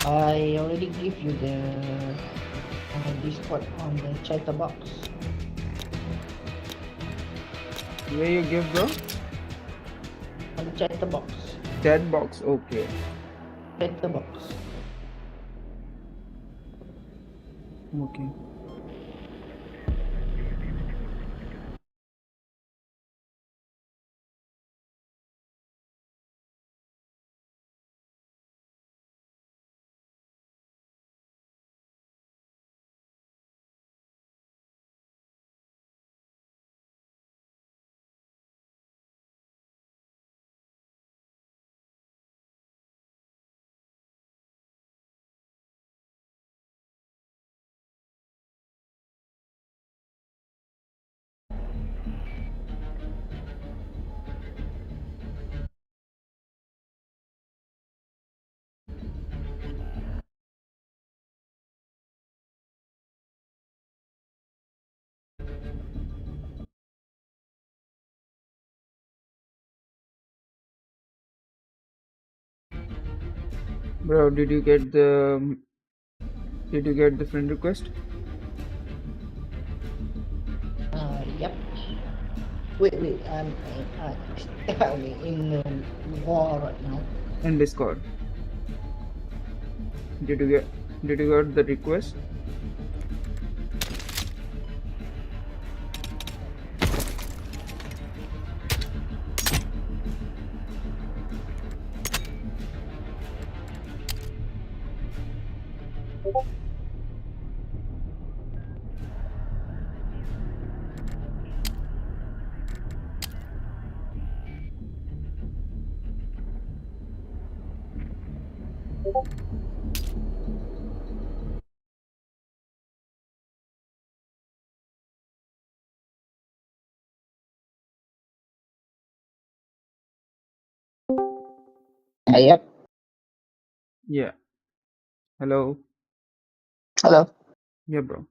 I already give you the Discord on the chat box. Where you give, bro? On the chat box. Chat box. Okay. Chat box. Okay. Bro, did you get the friend request? Yep. Wait. I'm in war right now. In Discord. Did you get the request? Yep. Yeah. Hello. Hello. Yeah, bro.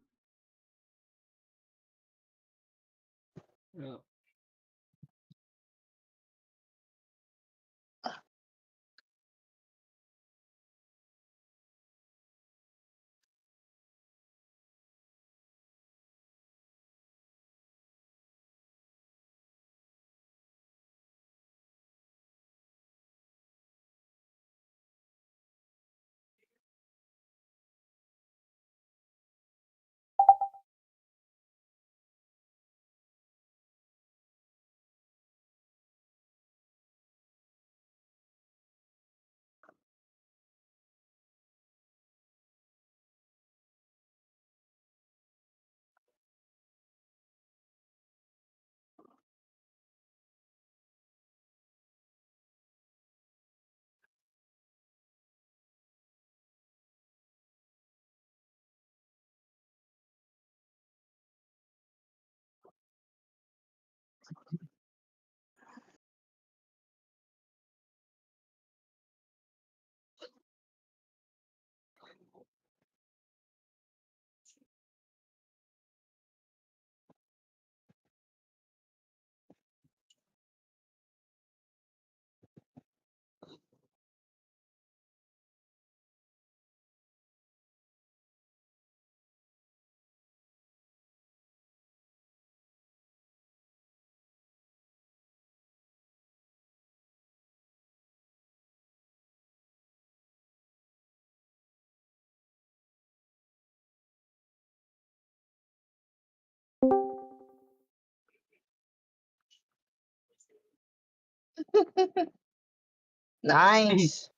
Nice.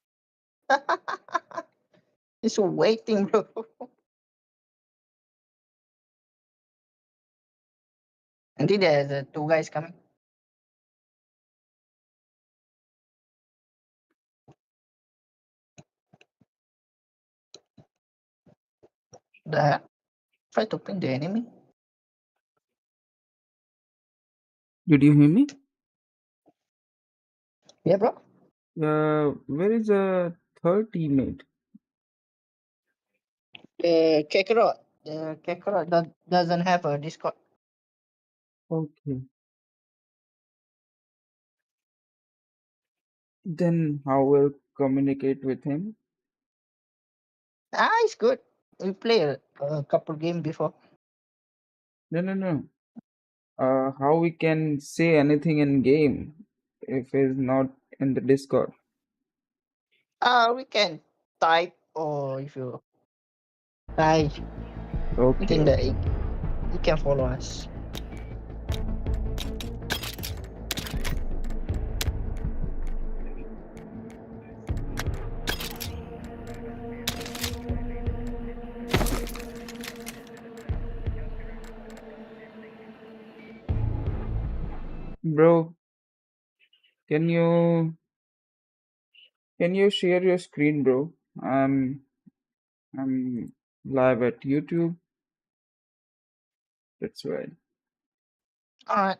Just waiting, bro. Indeed, there's the two guys coming. The try to pin the enemy. Did you hear me? Yeah, bro. Where is the third teammate? Kakarot. The Kakarot doesn't have a Discord. Okay. Then how will communicate with him? It's good. We play a couple game before. No. How we can say anything in game if it's not in the Discord? We can type or if you type, I Okay, think that okay. you can follow us. Bro, can you share your screen, bro? I'm live at YouTube. That's right. Alright.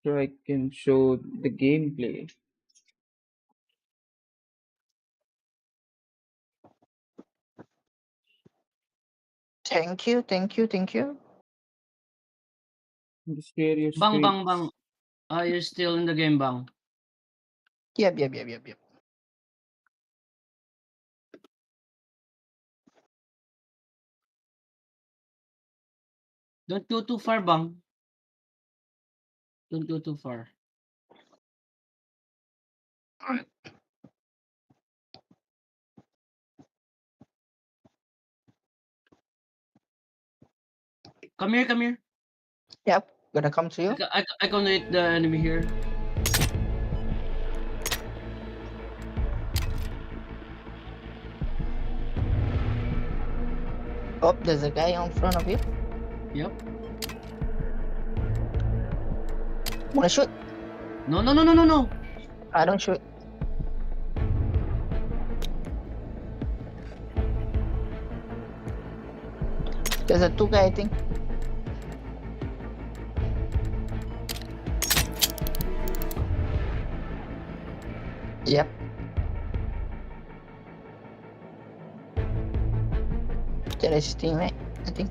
So I can show the gameplay. Thank you. Just share your Bang, screen. bang, bang. Are you still in the game, bang? Yep. Don't go too far, bang. Don't go too far. Alright. Come here. Yep, gonna come to you. I can hit the enemy here. Oh, there's a guy in front of you. Yep. Wanna shoot? No. I don't shoot. There's a two guy, I think. Yep. That is his teammate, I think.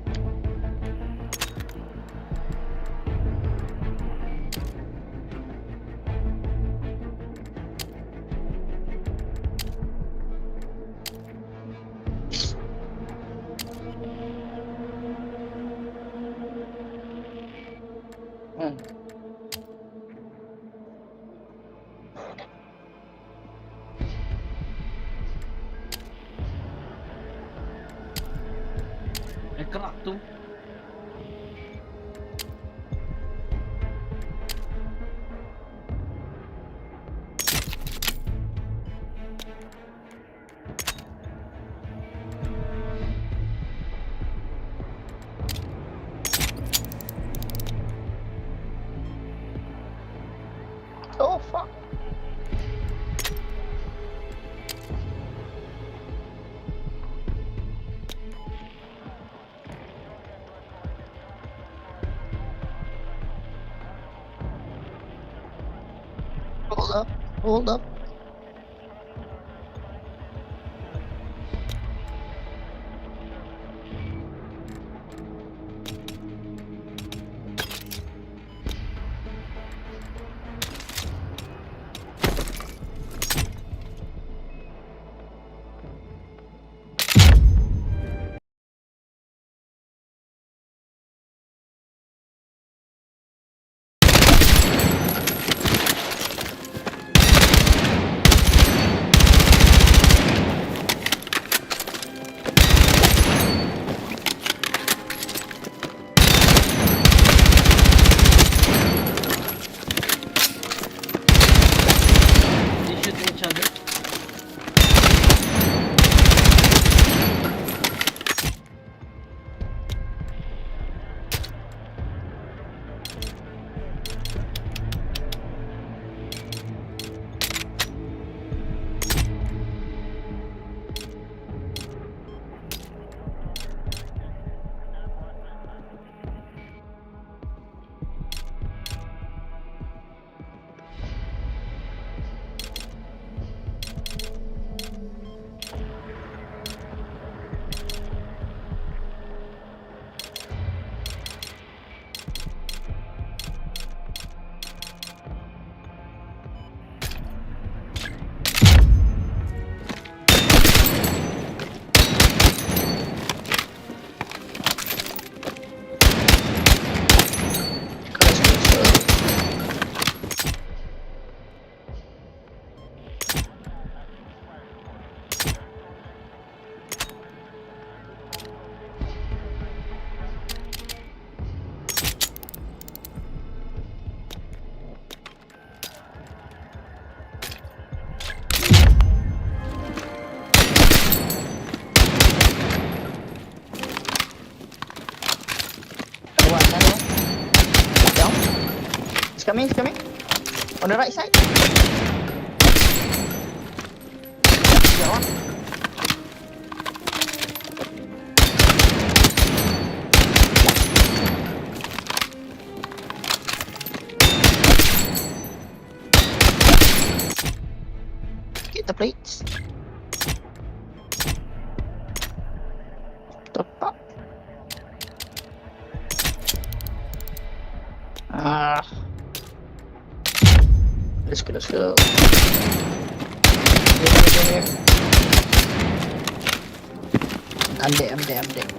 Hmm. I cracked too. Oh fuck. Hold up. It's coming, it's coming. On the right side. That one. Get the plates. Top up. Let's go, let's go. Here. I'm dead.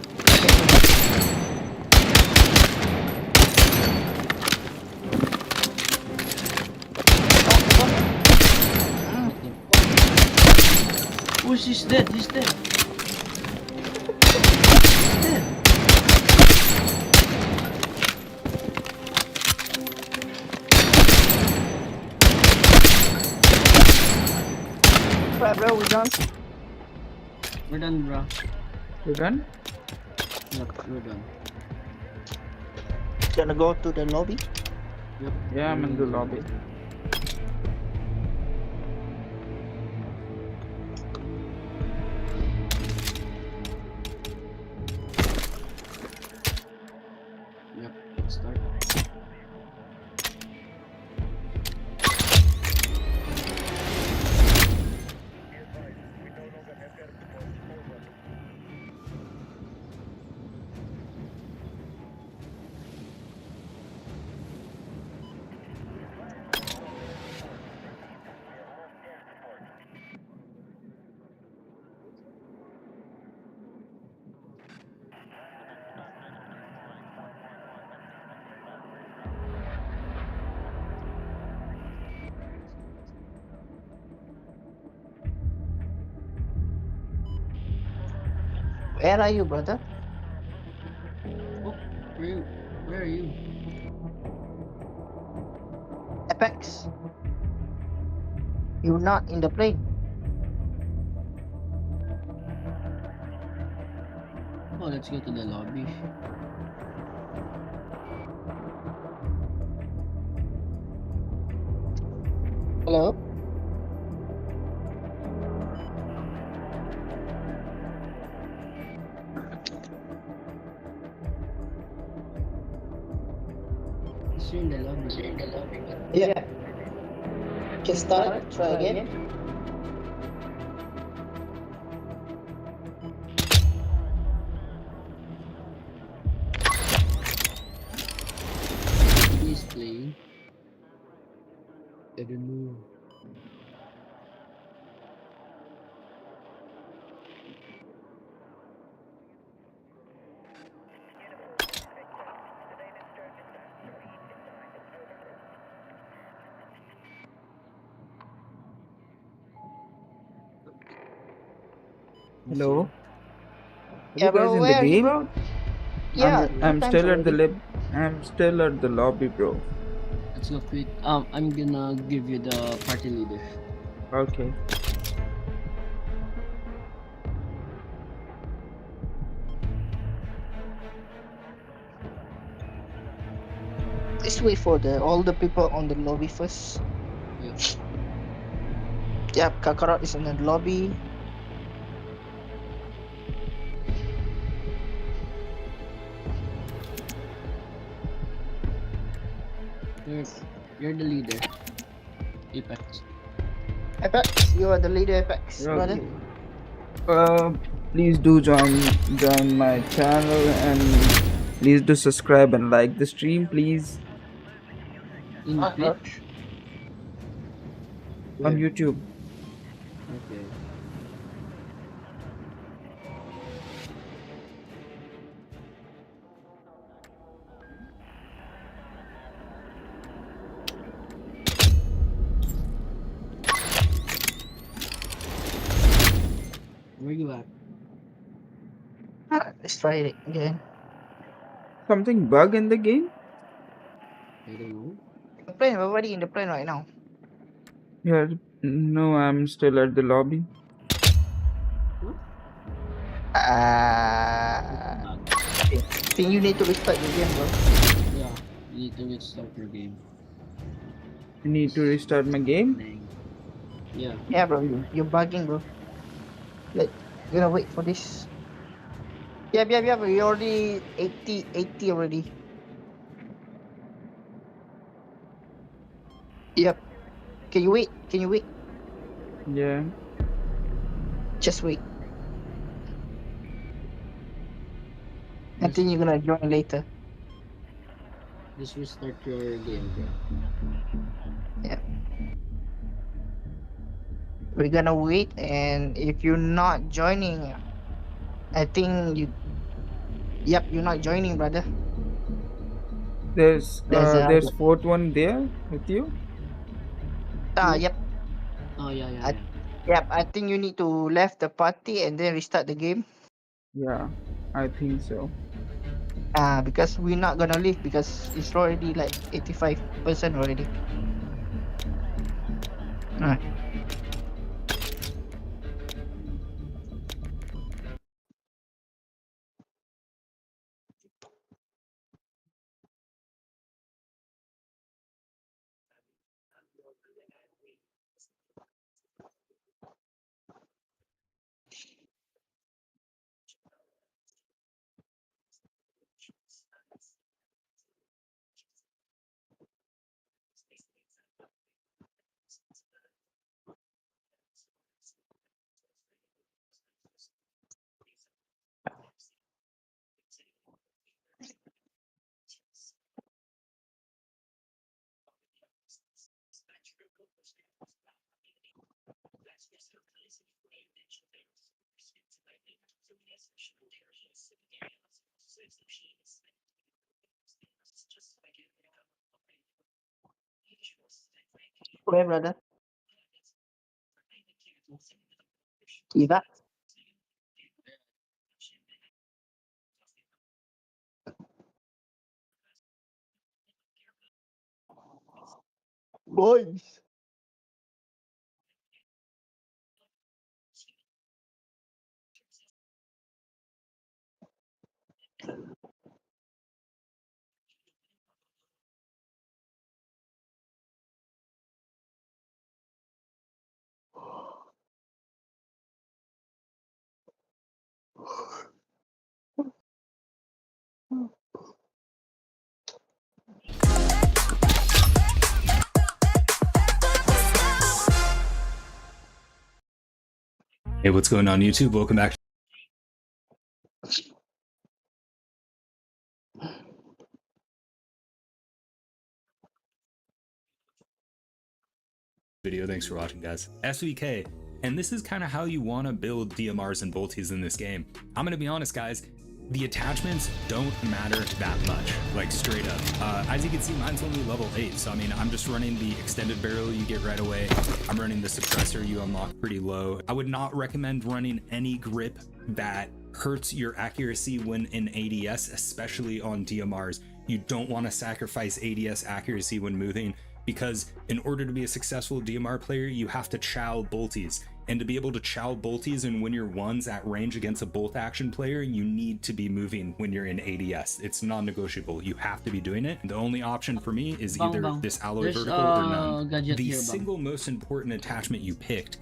Oh, he's dead. He's dead. Right, bro, we're done. We're done, bro. You done? Yep, we're done. Gonna go to the lobby. Yep. Yeah, I'm in the lobby. Yep. Let's start. Where are you, brother? Oh, where are you? Apex. You're not in the plane. Oh, let's go to the lobby. Hello? Is he in the lobby? Yeah. Just start, try again. He's playing. I don't know. Hello? Yeah, You guys bro, in where the are you, game? bro? Yeah, I'm two still times at the already. I'm still at the lobby, bro. Let's go quick. I'm gonna give you the party leader. Okay. Let's wait for all the people on the lobby first. Yep. Yeah, Kakarot is in the lobby. You're the leader. Apex. Apex, you are the leader, Apex, brother. Please do join my channel and please do subscribe and like the stream, please, In Twitch? on YouTube. Okay. Where you at? Let's try it again. Something bug in the game? I don't know. The plane, we're already in the plane right now. Yeah, no, I'm still at the lobby. I think you need to restart the game, bro. Yeah, you need to restart your game. I need to restart my game. Yeah. Yeah, bro. You're bugging, bro. Like, gonna wait for this. Yeah. We're already 80 already. Yep. Can you wait? Can you wait? Yeah. Just wait. I think you're gonna join later. Just restart your game, bro. Yeah. We're gonna wait, and if you're not joining, I think you. Yep, you're not joining, brother. There's fourth one there with you. Yep. Oh yeah, I, yep. I think you need to left the party and then restart the game. Yeah, I think so. Because we're not gonna leave because it's already like 85% already. Where, brother? Eva? Boys. Hey, what's going on YouTube? Welcome back. Video. Thanks for watching, guys. SVK, and this is kind of how you want to build DMRs and bolties in this game. I'm gonna be honest, guys. The attachments don't matter that much, like straight up. As you can see, mine's only level 8, so I mean, I'm just running the extended barrel you get right away. I'm running the suppressor you unlock pretty low. I would not recommend running any grip that hurts your accuracy when in ADS, especially on DMRs. You don't want to sacrifice ADS accuracy when moving, because in order to be a successful DMR player, you have to chow bolties. And to be able to chow bolties and win your ones at range against a bolt action player, you need to be moving when you're in ADS. It's non-negotiable. You have to be doing it. The only option for me is either this alloy vertical or none. The single most important attachment you picked,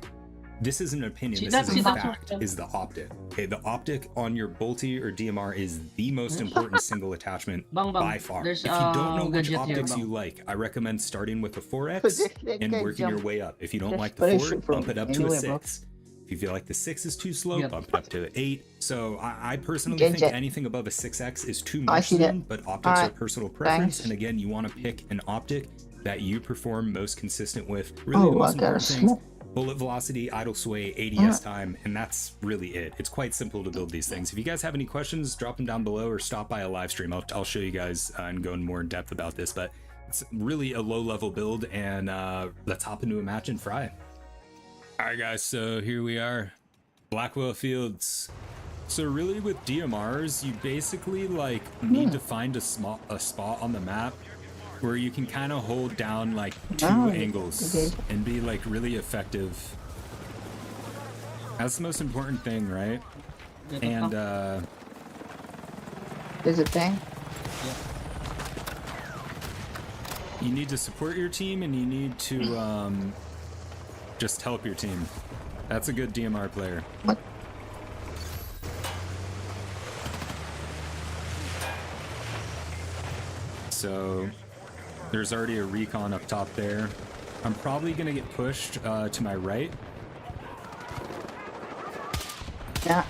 this is an opinion, this is a fact, is the optic. Okay, the optic on your bolty or DMR is the most important single attachment by far. If you don't know which optics you like, I recommend starting with a 4X and working your way up. If you don't like the 4, bump it up to a 6. If you feel like the 6 is too slow, bump it up to an 8. So I personally think anything above a 6X is too much soon, but optics are personal preference. And again, you want to pick an optic that you perform most consistent with. Really, the most important things: bullet velocity, idle sway, ADS time, and that's really it. It's quite simple to build these things. If you guys have any questions, drop them down below or stop by a live stream. I'll show you guys and go in more in depth about this, but it's really a low-level build, and let's hop into a match and fry. All right, guys, so here we are, Blackwell Fields. So really with DMRs, you basically like need to find a spot on the map where you can kind of hold down like 2 angles and be like really effective. That's the most important thing, right? And there's a thing. You need to support your team, and you need to just help your team. That's a good DMR player. What? So there's already a recon up top there. I'm probably gonna get pushed to my right. Yeah.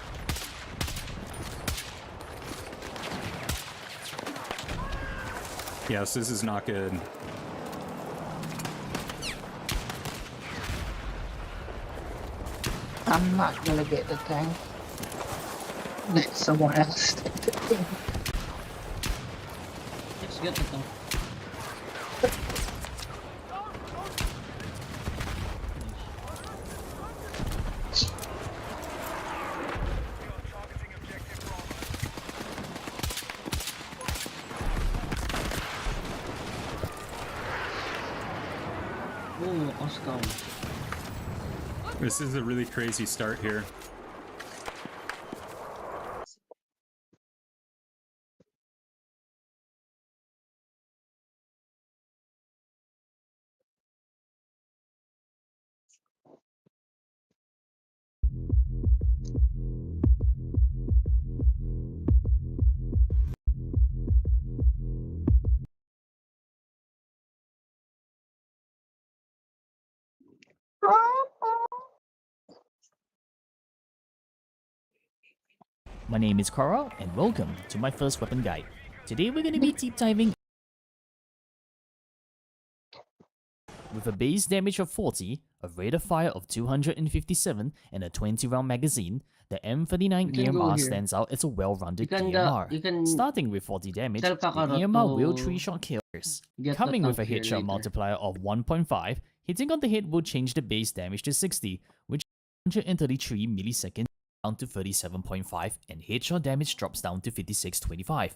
Yes, this is not good. I'm not gonna get the tank. Let someone else take the tank. Let's get it now. Oh, Oscar. This is a really crazy start here. My name is Cora, and welcome to my first weapon guide. Today we're going to be deep diving with a base damage of 40, a rate of fire of 257, and a 20-round magazine. The M39 You can go EMR here. stands out as a well-rounded You can, DMR. you can Starting with 40 damage, the tell Kakarot EMR will to 3-shot killers. get Coming the with a tank here headshot later. multiplier of 1.5, hitting on the head will change the base damage to 60, which is 133 milliseconds down to 37.5, and headshot damage drops down to 56.25.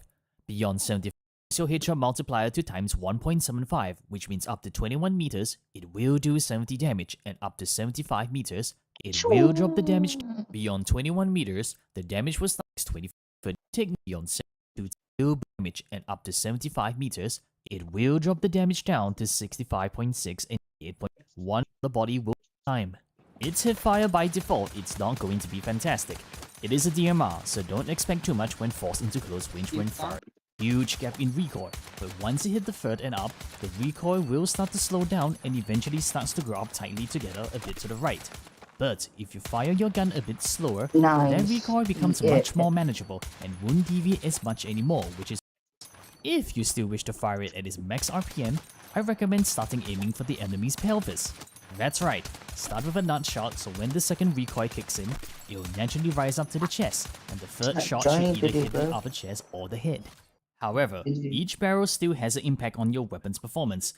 Beyond 75, your headshot multiplier to times 1.75, which means up to 21 meters, it will do 70 damage, and up to 75 meters, it will drop the damage. Beyond 21 meters, the damage was times 25. Take beyond 72 damage, and up to 75 meters, it will drop the damage down to 65.6 and 8.1. The body will time. Its hipfire by default, it's not going to be fantastic. It is a DMR, so don't expect too much when forced into close range when fired. Huge gap in recoil, but once you hit the third and up, the recoil will start to slow down and eventually starts to grow up tightly together a bit to the right. But if you fire your gun a bit slower, Nice. then recoil becomes Yeah. much more manageable and won't deviate as much anymore, which is... If you still wish to fire it at its max RPM, I recommend starting aiming for the enemy's pelvis. That's right, start with a nut shot so when the second recoil kicks in, it will naturally rise up to the chest, and the third shot should trying to either do, hit the bro. upper chest or the head. However, Easy. each barrel still has an impact on your weapon's performance,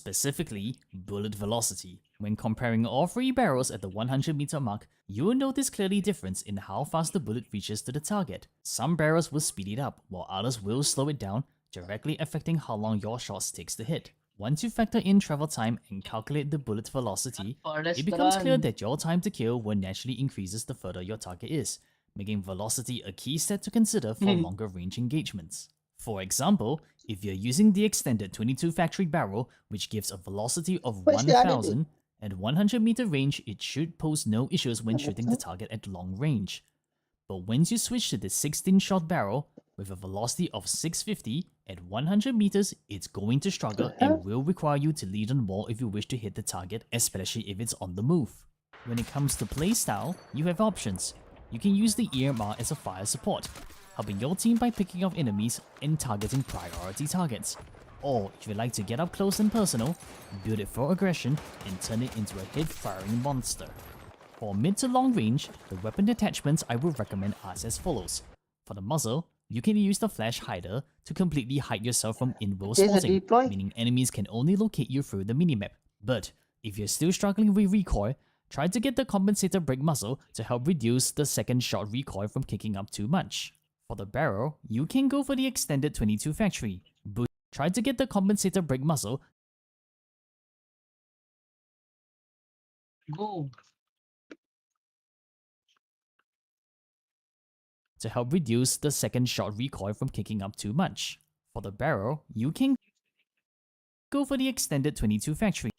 specifically bullet velocity. When comparing all three barrels at the 100 meter mark, you will notice clearly difference in how fast the bullet reaches to the target. Some barrels will speed it up, while others will slow it down, directly affecting how long your shots takes to hit. Once you factor in travel time and calculate the bullet velocity, it becomes clear that your time to kill will naturally increases the further your target is, making velocity a key stat to consider for longer range engagements. For example, if you're using the extended 22 factory barrel, which gives a velocity of Where's the other 1000, at 100 meter range, it should pose no issues when shooting the target at long range. But once you switch to the 16-shot barrel, with a velocity of 650, at 100 meters, it's going to struggle and will require you to lead on more if you wish to hit the target, especially if it's on the move. When it comes to playstyle, you have options. You can use the EMR as a fire support, helping your team by picking off enemies and targeting priority targets. Or, if you like to get up close and personal, build it for aggression and turn it into a head-firing monster. For mid to long range, the weapon attachments I would recommend are as follows. For the muzzle, you can use the flash hider to completely hide yourself from in-world There's a spotting, deploy. meaning enemies can only locate you through the minimap. But, if you're still struggling with recoil, try to get the compensator brake muzzle to help reduce the second shot recoil from kicking up too much. For the barrel, you can go for the extended 22 factory, but try to get the compensator brake muzzle Go. to help reduce the second shot recoil from kicking up too much. For the barrel, you can go for the extended 22 factory.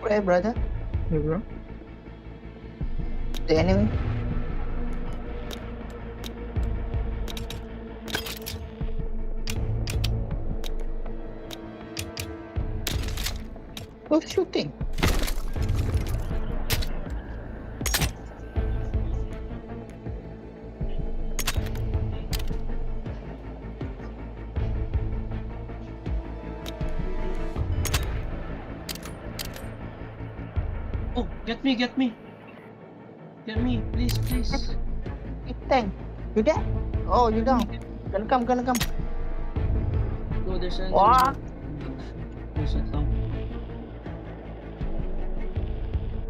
Where, brother? Hey, bro. The enemy? Who's shooting? Oh, get me, get me. Get me, please, please. Hey, tank. You dead? Oh, you down. Gonna come, gonna come. Go, there's a What? There's a thumb.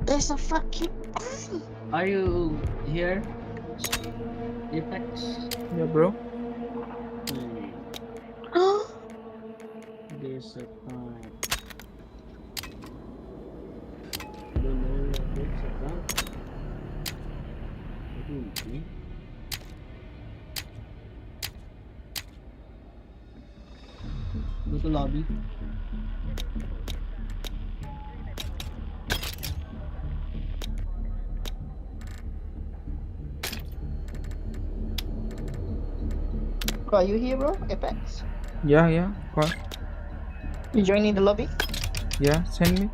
There's a fucking... Are you here? Apex? Yeah, bro. There's a thumb. I don't know what there's a thumb. Okay. Go to lobby. Bro, are you here, bro? Apex? Yeah. What? You joining the lobby? Yeah, send me.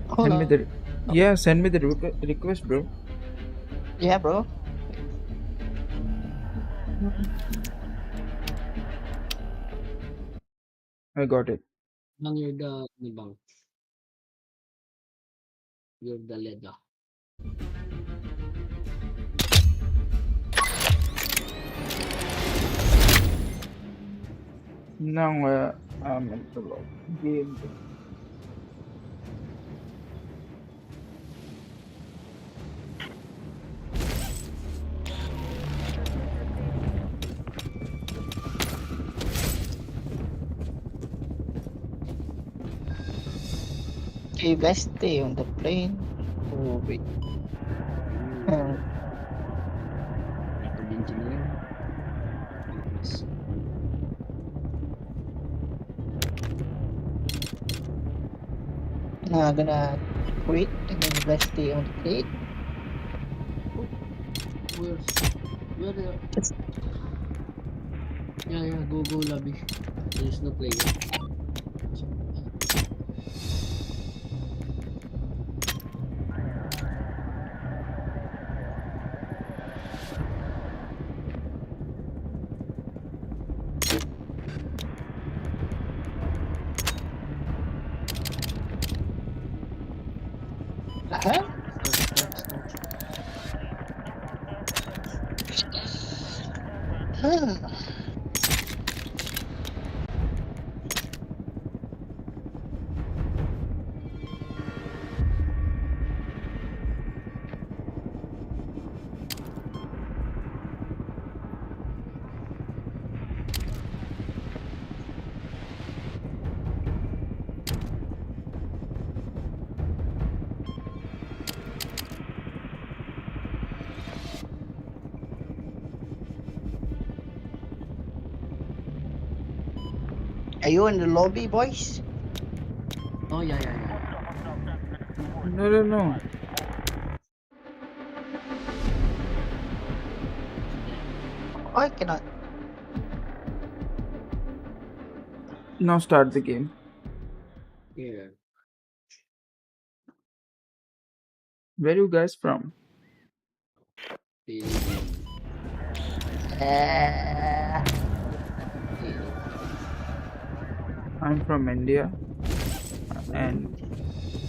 Hold Send me on. the. Yeah, send me the request, bro. Yeah, bro. I got it. Bang, you're the bang. You're the leader. Now I'm in the game. Okay, you guys stay on the plane. Oh, wait. Record engineer. Yes. Now I'm gonna quit and then you guys stay on the plane. Where the Just yeah, go lobby. There's no player. huh? Start. Are you in the lobby, boys? Oh yeah. No. I cannot. Now start the game. Yeah. Where you guys from? Uh, I'm from India. And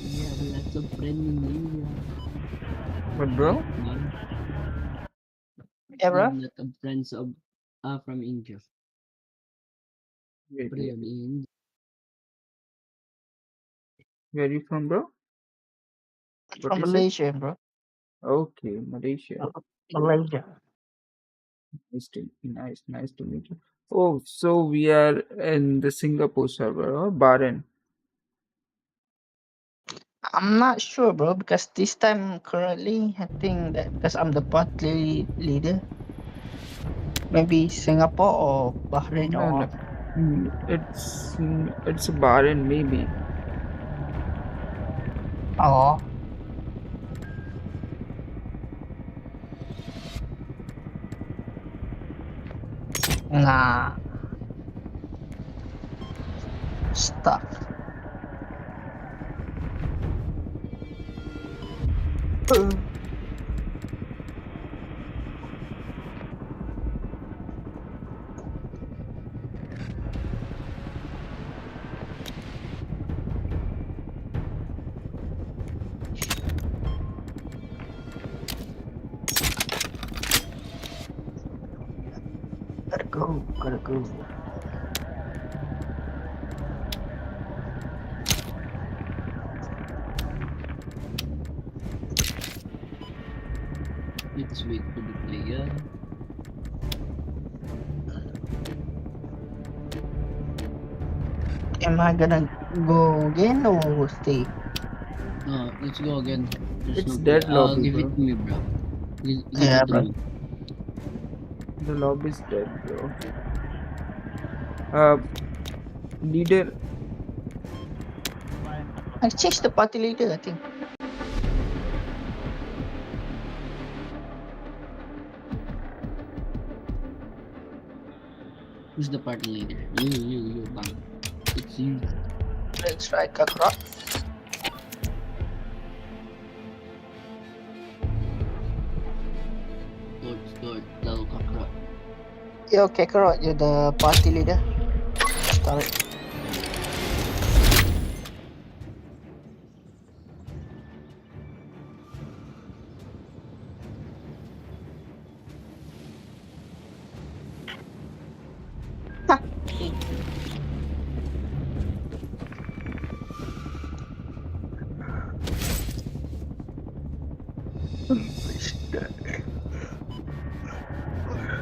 We have lots of friends in India. but bro, Man, yeah, we have bro. lots of friends from India. wait, Friend in India. where you from, bro? What From you say? Malaysia, bro. Okay, Malaysia. Malaysia. Nice to meet you. Oh, so we are in the Singapore server or Bahrain. I'm not sure, bro, because this time currently, I think that because I'm the party leader, maybe Singapore or Bahrain No. or It's Bahrain maybe. oh, nah, stuff. Gotta go. Let's wait for the player. Am I gonna go again or stay? No, let's go again. There's It's no player. dead lobby, Give it bro. to me, bro. Give Yeah, it to bro. me. The lobby is dead, bro. Uh, leader. I changed the party leader, I think. Who's the party leader? You, bang. It's you. Let's strike a crop. Lord, lalo kakra. Yo, Kakarot, you're the party leader. Start it. Ha!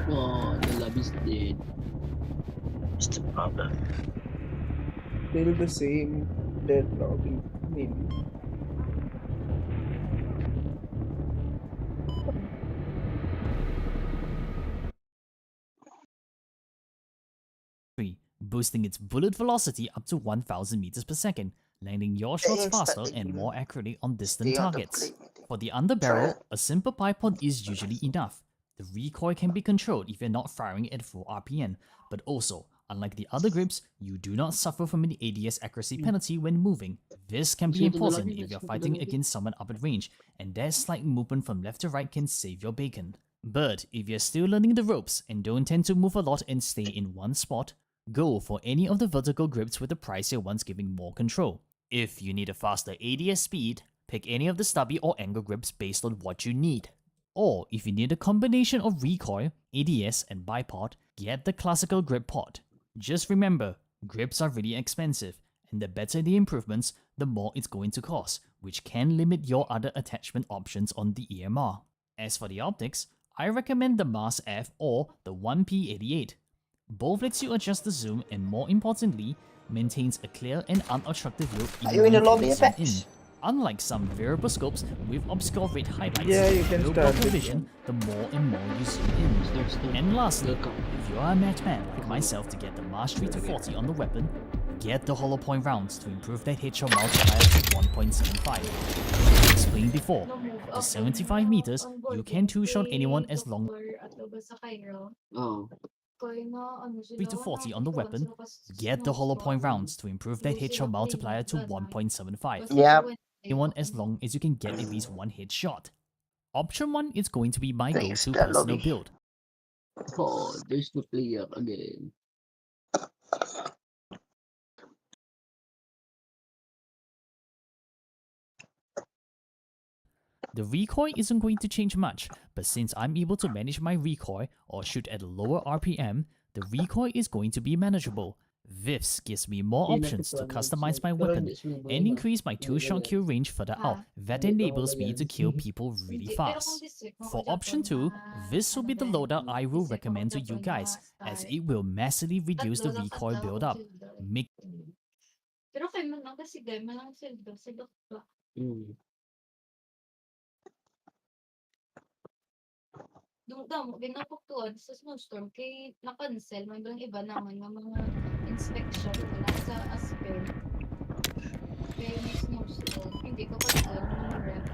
Oh, the lab is dead. What's the problem? Still the same dead lobby, maybe. Boosting its bullet velocity up to 1000 meters per second, landing your shots faster and more accurately on distant Stay on the targets. plate, meeting. For the underbarrel, a simple bipod is usually enough. The recoil can be controlled if you're not firing at full RPM, but also, unlike the other grips, you do not suffer from an ADS accuracy penalty when moving. This can be Let's go to the important lobby, if you're let's go to the fighting lobby. against someone up at range, and that slight movement from left to right can save your bacon. But if you're still learning the ropes and don't tend to move a lot and stay in one spot, go for any of the vertical grips with the pricier ones giving more control. If you need a faster ADS speed, pick any of the stubby or angle grips based on what you need. Or if you need a combination of recoil, ADS, and bipod, get the classical grip pod. Just remember, grips are really expensive, and the better the improvements, the more it's going to cost, which can limit your other attachment options on the EMR. As for the optics, I recommend the Mars F or the 1P88. Both lets you adjust the zoom and, more importantly, maintains a clear and unobstructed view Are you in the even lobby, when zoomed Apex? Unlike some variable scopes with obscure red highlights, Yeah, you can low start blocker this vision, the more and more you zoom in. Start. And lastly, Welcome. if you are a madman like myself to get the Mars 3 to 40 on the weapon, get the hollow point rounds to improve that headshot multiplier to 1.75. As explained before, after 75 meters, you can two-shot anyone as long Oh. 3 to 40 on the weapon, get the hollow point rounds to improve that headshot multiplier to 1.75. Yep. Anyone as long as you can get at least one headshot. Option 1 is going to be my Thanks, go-to that personal lobby. build. Oh, there's the player again. The recoil isn't going to change much, but since I'm able to manage my recoil or shoot at a lower RPM, the recoil is going to be manageable. Vifs gives me more options to customize my weapon and increase my two-shot kill range further out. That enables me to kill people really fast. For option 2, this will be the loadout I will recommend to you guys, as it will massively reduce the recoil build-up. Make Pero kay man lang kasi guy, man lang sildo ba? Dung damo ginapuktuan sa snowstorm kay na-cancel may bilang iba naman nga mga inspection wala sa Aspen. Kay may snowstorm, hindi ko pa doon mga rep.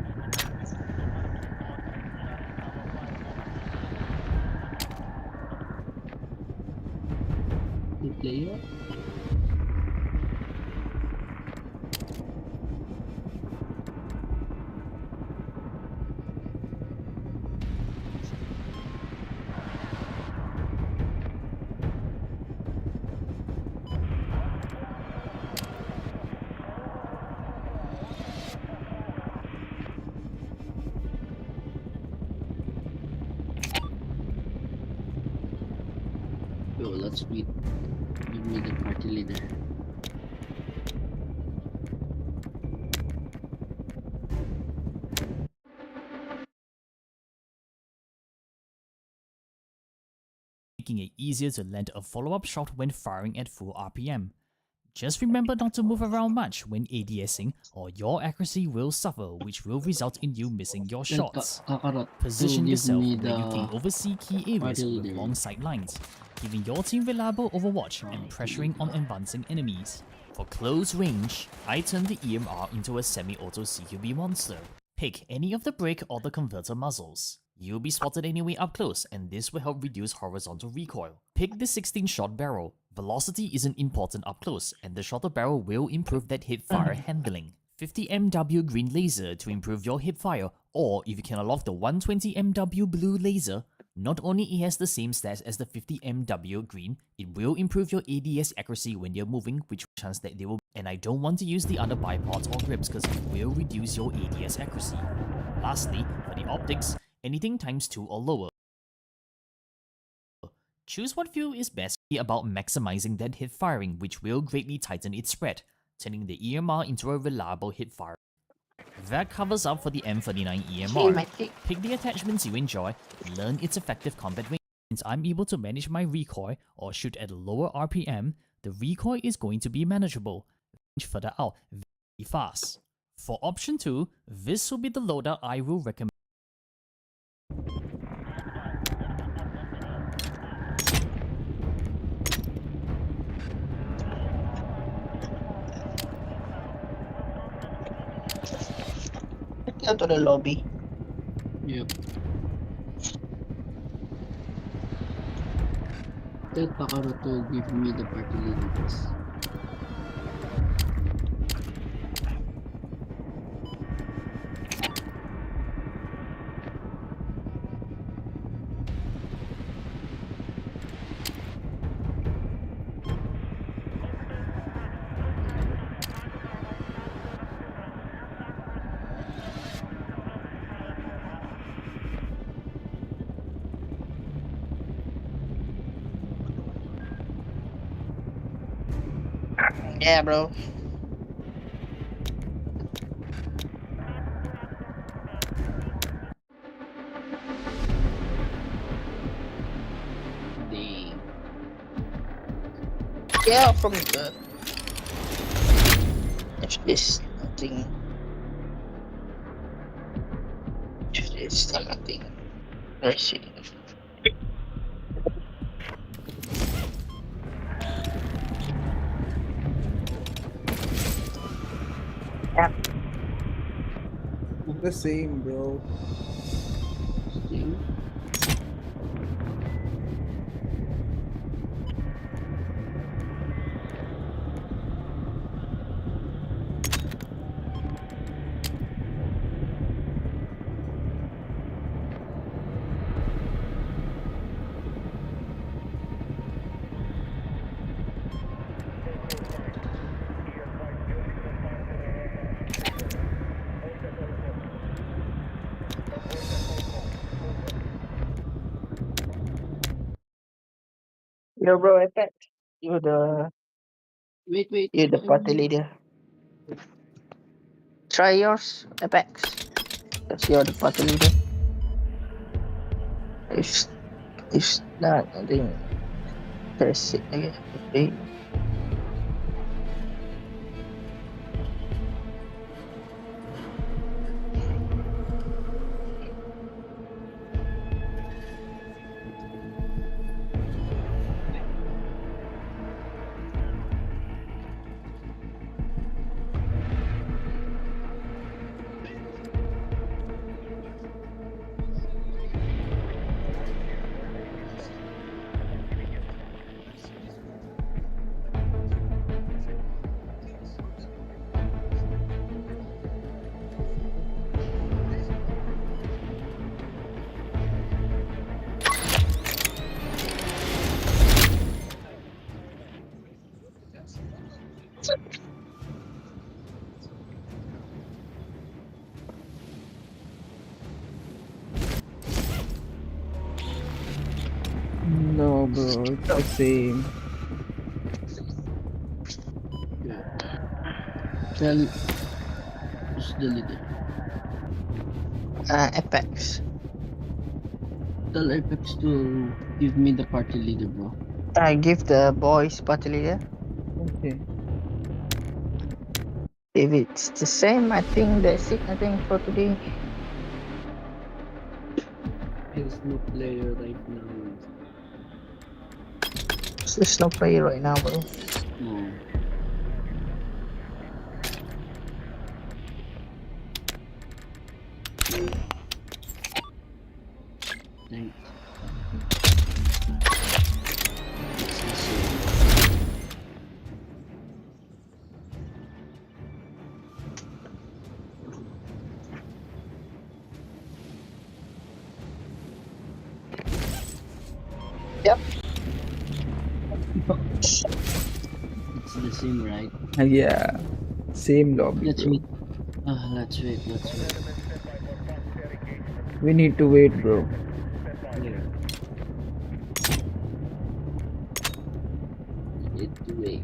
The player? Yo, let's meet. Give me the party leader. making it easier to land a follow-up shot when firing at full RPM. Just remember not to move around much when ADSing or your accuracy will suffer, which will result in you missing your shots. Kakarot. Position give yourself me where you can the oversee key areas party with leader. long sight lines, giving your team reliable overwatch and pressuring on advancing enemies. For close range, I turn the EMR into a semi-auto CQB monster. Pick any of the brake or the converter muzzles. You'll be spotted anyway up close, and this will help reduce horizontal recoil. Pick the 16-shot barrel. Velocity isn't important up close, and the shorter barrel will improve that hipfire handling. 50 MW green laser to improve your hipfire, or if you can unlock the 120 MW blue laser, not only it has the same stats as the 50 MW green, it will improve your ADS accuracy when you're moving, which chance that they will. And I don't want to use the other bipods or grips because it will reduce your ADS accuracy. Lastly, for the optics, anything times 2 or lower. Choose what fuel is best about maximizing that hip firing, which will greatly tighten its spread, turning the EMR into a reliable hip fire. That covers up for the M39 EMR. Cinematic. Pick the attachments you enjoy, learn its effective combat range. Since I'm able to manage my recoil or shoot at a lower RPM, the recoil is going to be manageable. Range further out very fast. For option 2, this will be the loadout I will recommend. Go to the lobby. Yep. Tell Takaro to give me the party leaders. Yeah, bro. Dang. Yeah, from the. Actually, it's nothing. Actually, it's nothing. Let's see. The same, bro. Dang. Yo, bro, Apex. You're the Wait. you're the party leader. Try yours, Apex. Cause you're the party leader. If not, I think press it again. Okay. No, bro, it's the same. Yeah. Tell who's the leader. Apex. Tell Apex to give me the party leader, bro. I give the boys party leader. Okay. If it's the same, I think that's it. I think for today. There's no player right now. There's no player right now, bro. No. Thanks. Yep. It's the same, right? Yeah, same lobby, Let's bro. meet. Let's wait. Let's wait. We need to wait, bro. Here. We need to wait.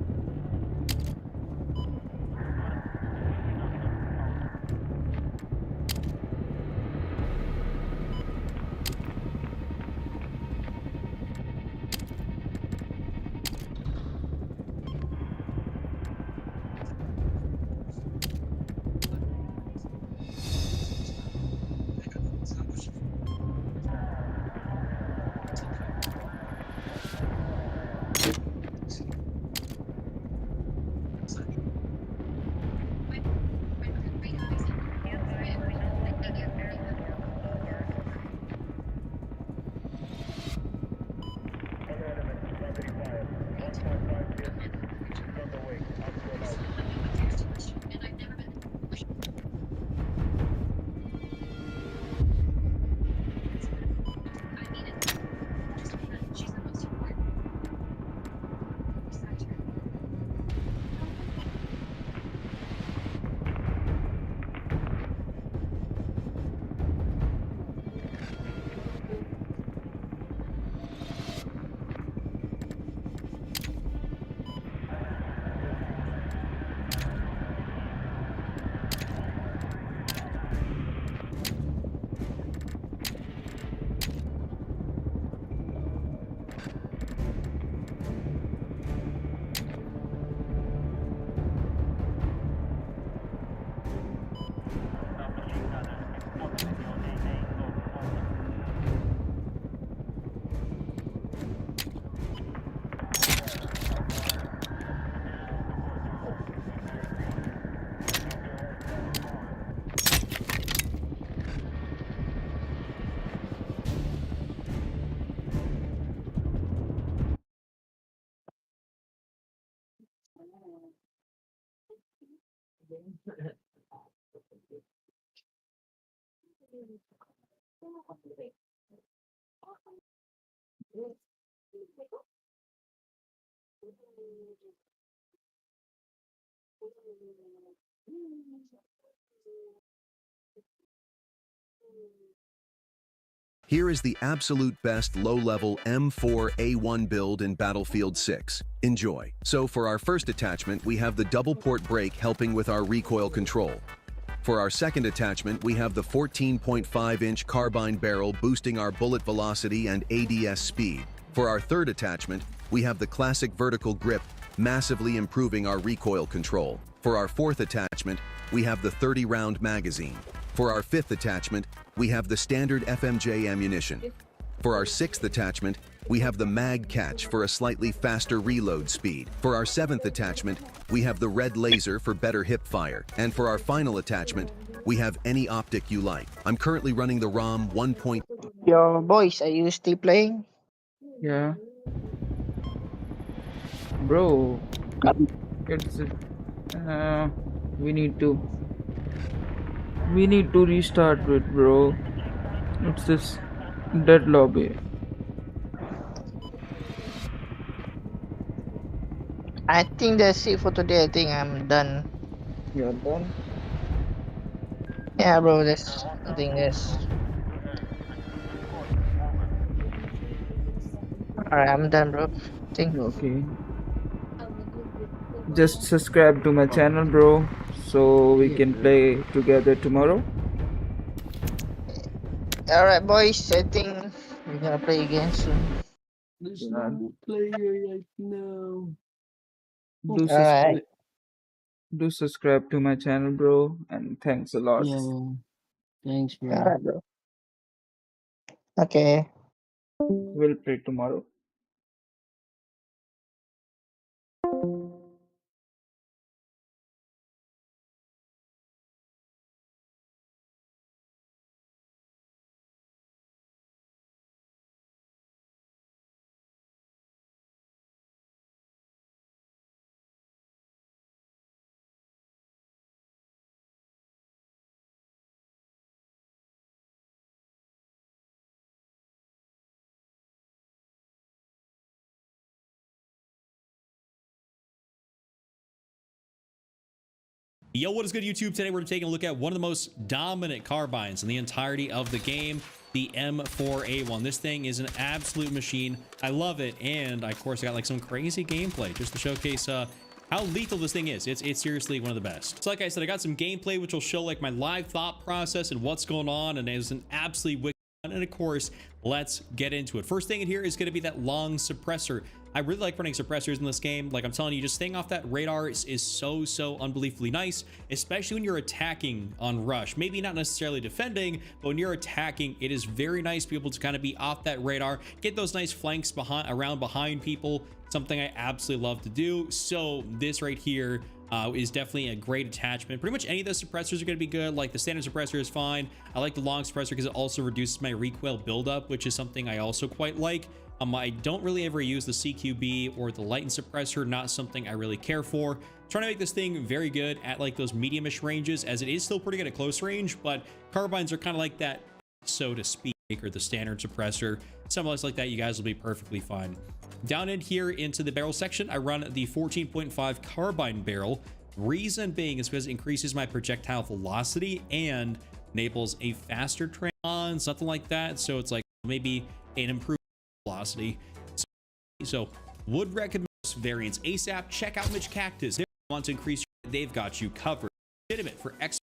Here is the absolute best low-level M4A1 build in Battlefield 6. Enjoy. So for our first attachment, we have the double port brake helping with our recoil control. For our second attachment, we have the 14.5-inch carbine barrel boosting our bullet velocity and ADS speed. For our third attachment, we have the classic vertical grip, massively improving our recoil control. For our fourth attachment, we have the 30-round magazine. For our fifth attachment, we have the standard FMJ ammunition. For our sixth attachment, we have the mag catch for a slightly faster reload speed. For our seventh attachment, we have the red laser for better hip fire. And for our final attachment, we have any optic you like. I'm currently running the ROM 1. Your boys, are you still playing? Yeah, bro. It's we need to restart it, bro. It's this dead lobby. I think that's it for today. I think I'm done. You're done. Yeah, bro. I think that's. Alright, I'm done, bro. Think. Okay. Just subscribe to my channel, bro, so we Yeah, can bro. play together tomorrow. Alright, boys. I think we're gonna play again soon. There's Yeah. no player right now. Do Alright. subscribe. Do subscribe to my channel, bro, and thanks a lot. Yeah. Thanks, bro. Alright, bro. Okay. We'll play tomorrow. Yo, what is good, YouTube? Today we're taking a look at one of the most dominant carbines in the entirety of the game, the M4A1. This thing is an absolute machine. I love it, and of course I got like some crazy gameplay just to showcase how lethal this thing is. It's seriously one of the best. So like I said, I got some gameplay which will show like my live thought process and what's going on, and it's an absolutely wicked one. And of course, let's get into it. First thing in here is going to be that long suppressor. I really like running suppressors in this game. Like I'm telling you, just staying off that radar is so unbelievably nice, especially when you're attacking on rush. Maybe not necessarily defending, but when you're attacking, it is very nice to be able to kind of be off that radar, get those nice flanks behind people, something I absolutely love to do. So this right here is definitely a great attachment. Pretty much any of the suppressors are going to be good. Like the standard suppressor is fine. I like the long suppressor because it also reduces my recoil buildup, which is something I also quite like. I don't really ever use the CQB or the lighten suppressor, not something I really care for. Trying to make this thing very good at like those medium-ish ranges, as it is still pretty good at close range, but carbines are kind of like that, so to speak, or the standard suppressor. Something else like that, you guys will be perfectly fine. Down in here into the barrel section, I run the 14.5 carbine barrel. Reason being is because it increases my projectile velocity and enables a faster train on, something like that. So it's like maybe an improved velocity. So would recommend this variants ASAP. Check out Mitch Cactus. They want to increase, they've got you covered. Legitimate for X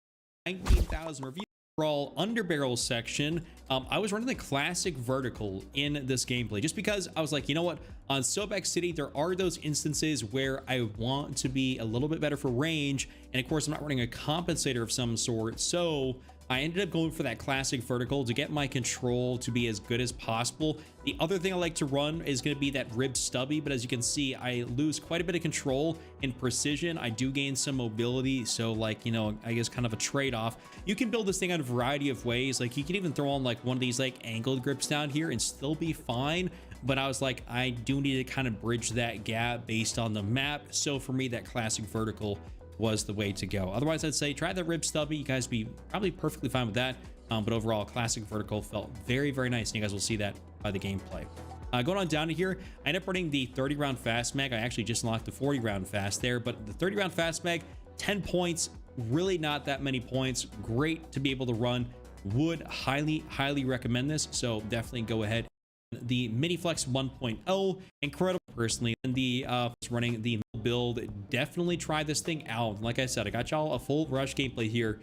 19,000 reviews. Overall underbarrel section, I was running the classic vertical in this gameplay just because I was like, you know what, on Sobek City there are those instances where I want to be a little bit better for range, and of course I'm not running a compensator of some sort, so I ended up going for that classic vertical to get my control to be as good as possible. The other thing I like to run is going to be that rib stubby, but as you can see, I lose quite a bit of control and precision. I do gain some mobility, so like, you know, I guess kind of a trade-off. You can build this thing out a variety of ways. Like you can even throw on like one of these like angled grips down here and still be fine, but I was like, I do need to kind of bridge that gap based on the map. So for me, that classic vertical was the way to go. Otherwise, I'd say try the rib stubby. You guys be probably perfectly fine with that. But overall, classic vertical felt very nice, and you guys will see that by the gameplay. Going on down to here, I ended up running the 30 round fast mag. I actually just unlocked the 40 round fast there, but the 30 round fast mag, 10 points, really not that many points. Great to be able to run. Would highly recommend this. So definitely go ahead. The Mini Flex 1.0, incredible personally, and the running the build. Definitely try this thing out. Like I said, I got y'all a full rush gameplay here,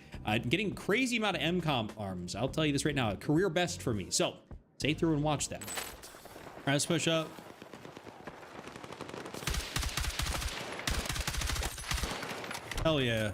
getting crazy amount of MCOM arms. I'll tell you this right now, a career best for me, so stay through and watch that. All right, let's push up. Hell yeah.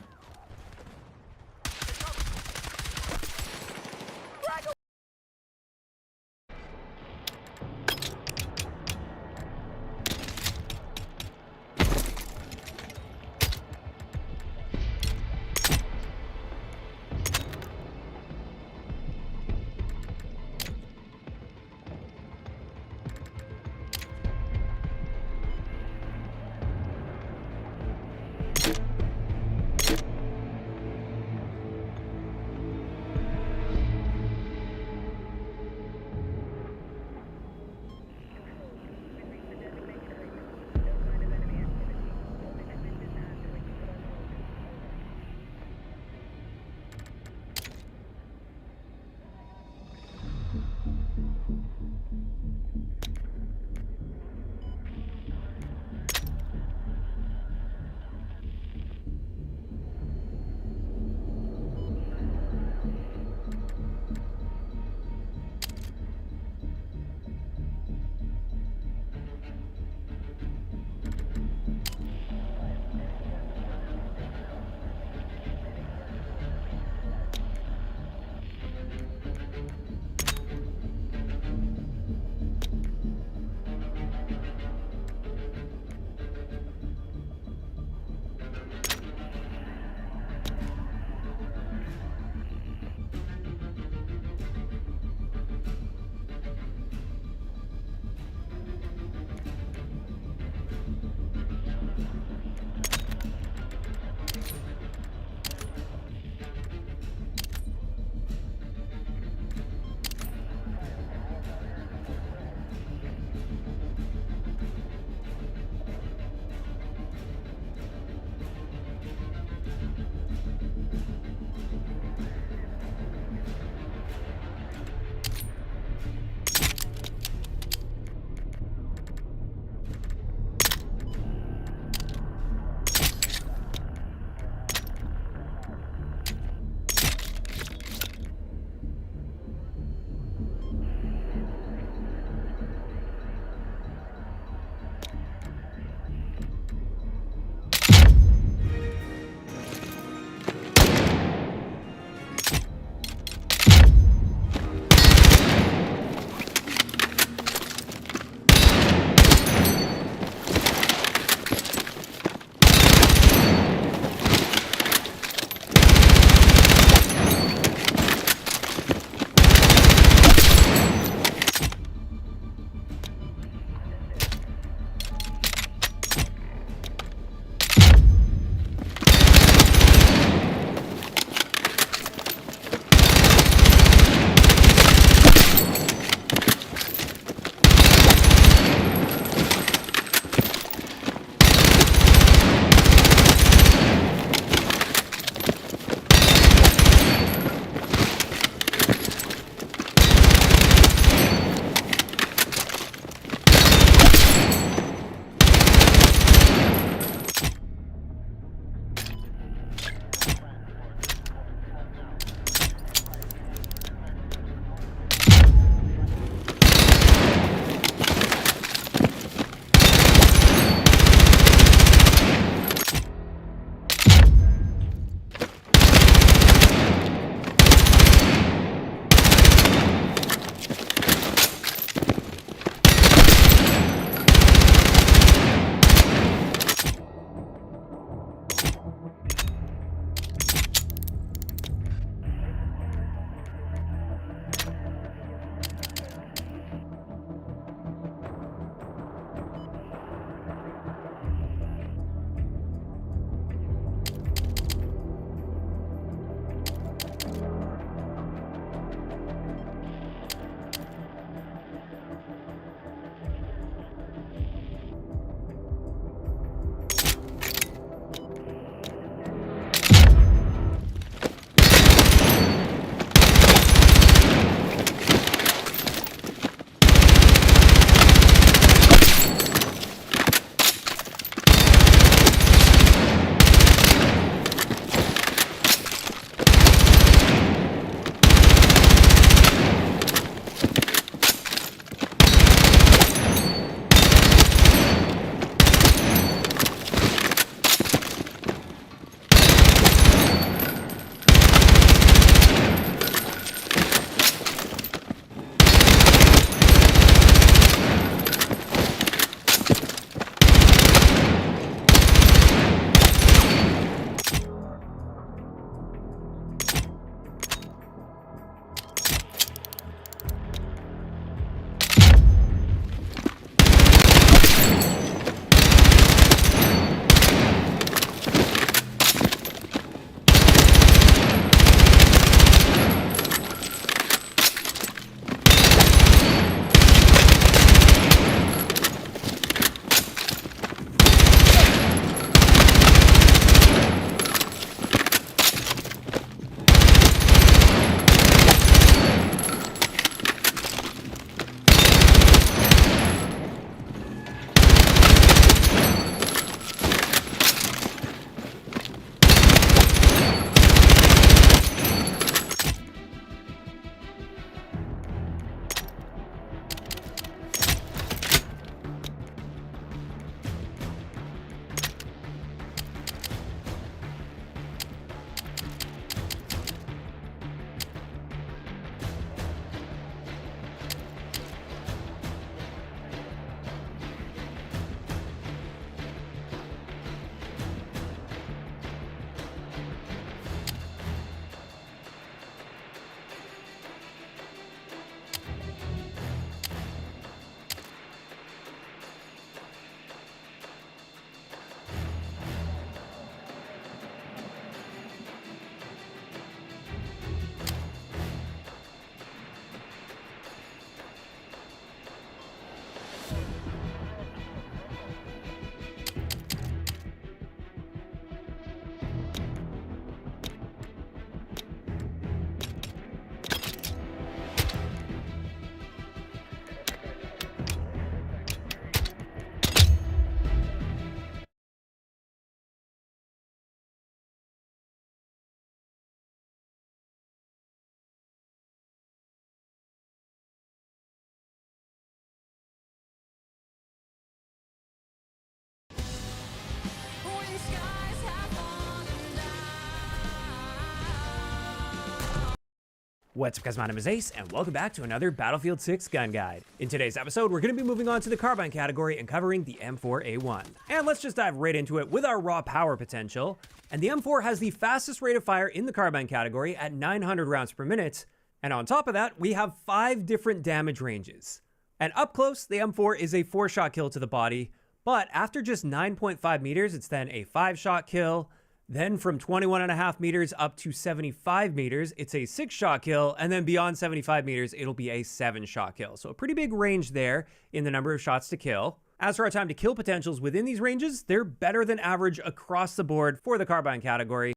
What's up guys, my name is Ace, and welcome back to another Battlefield 6 gun guide. In today's episode, we're going to be moving on to the carbine category and covering the M4A1. And let's just dive right into it with our raw power potential. And the M4 has the fastest rate of fire in the carbine category at 900 rounds per minute. And on top of that, we have 5 different damage ranges. And up close, the M4 is a 4-shot kill to the body, but after just 9.5 meters, it's then a 5-shot kill. Then from 21.5 meters up to 75 meters, it's a 6-shot kill. And then beyond 75 meters, it'll be a 7-shot kill. So a pretty big range there in the number of shots to kill. As for our time to kill potentials within these ranges, they're better than average across the board for the carbine category.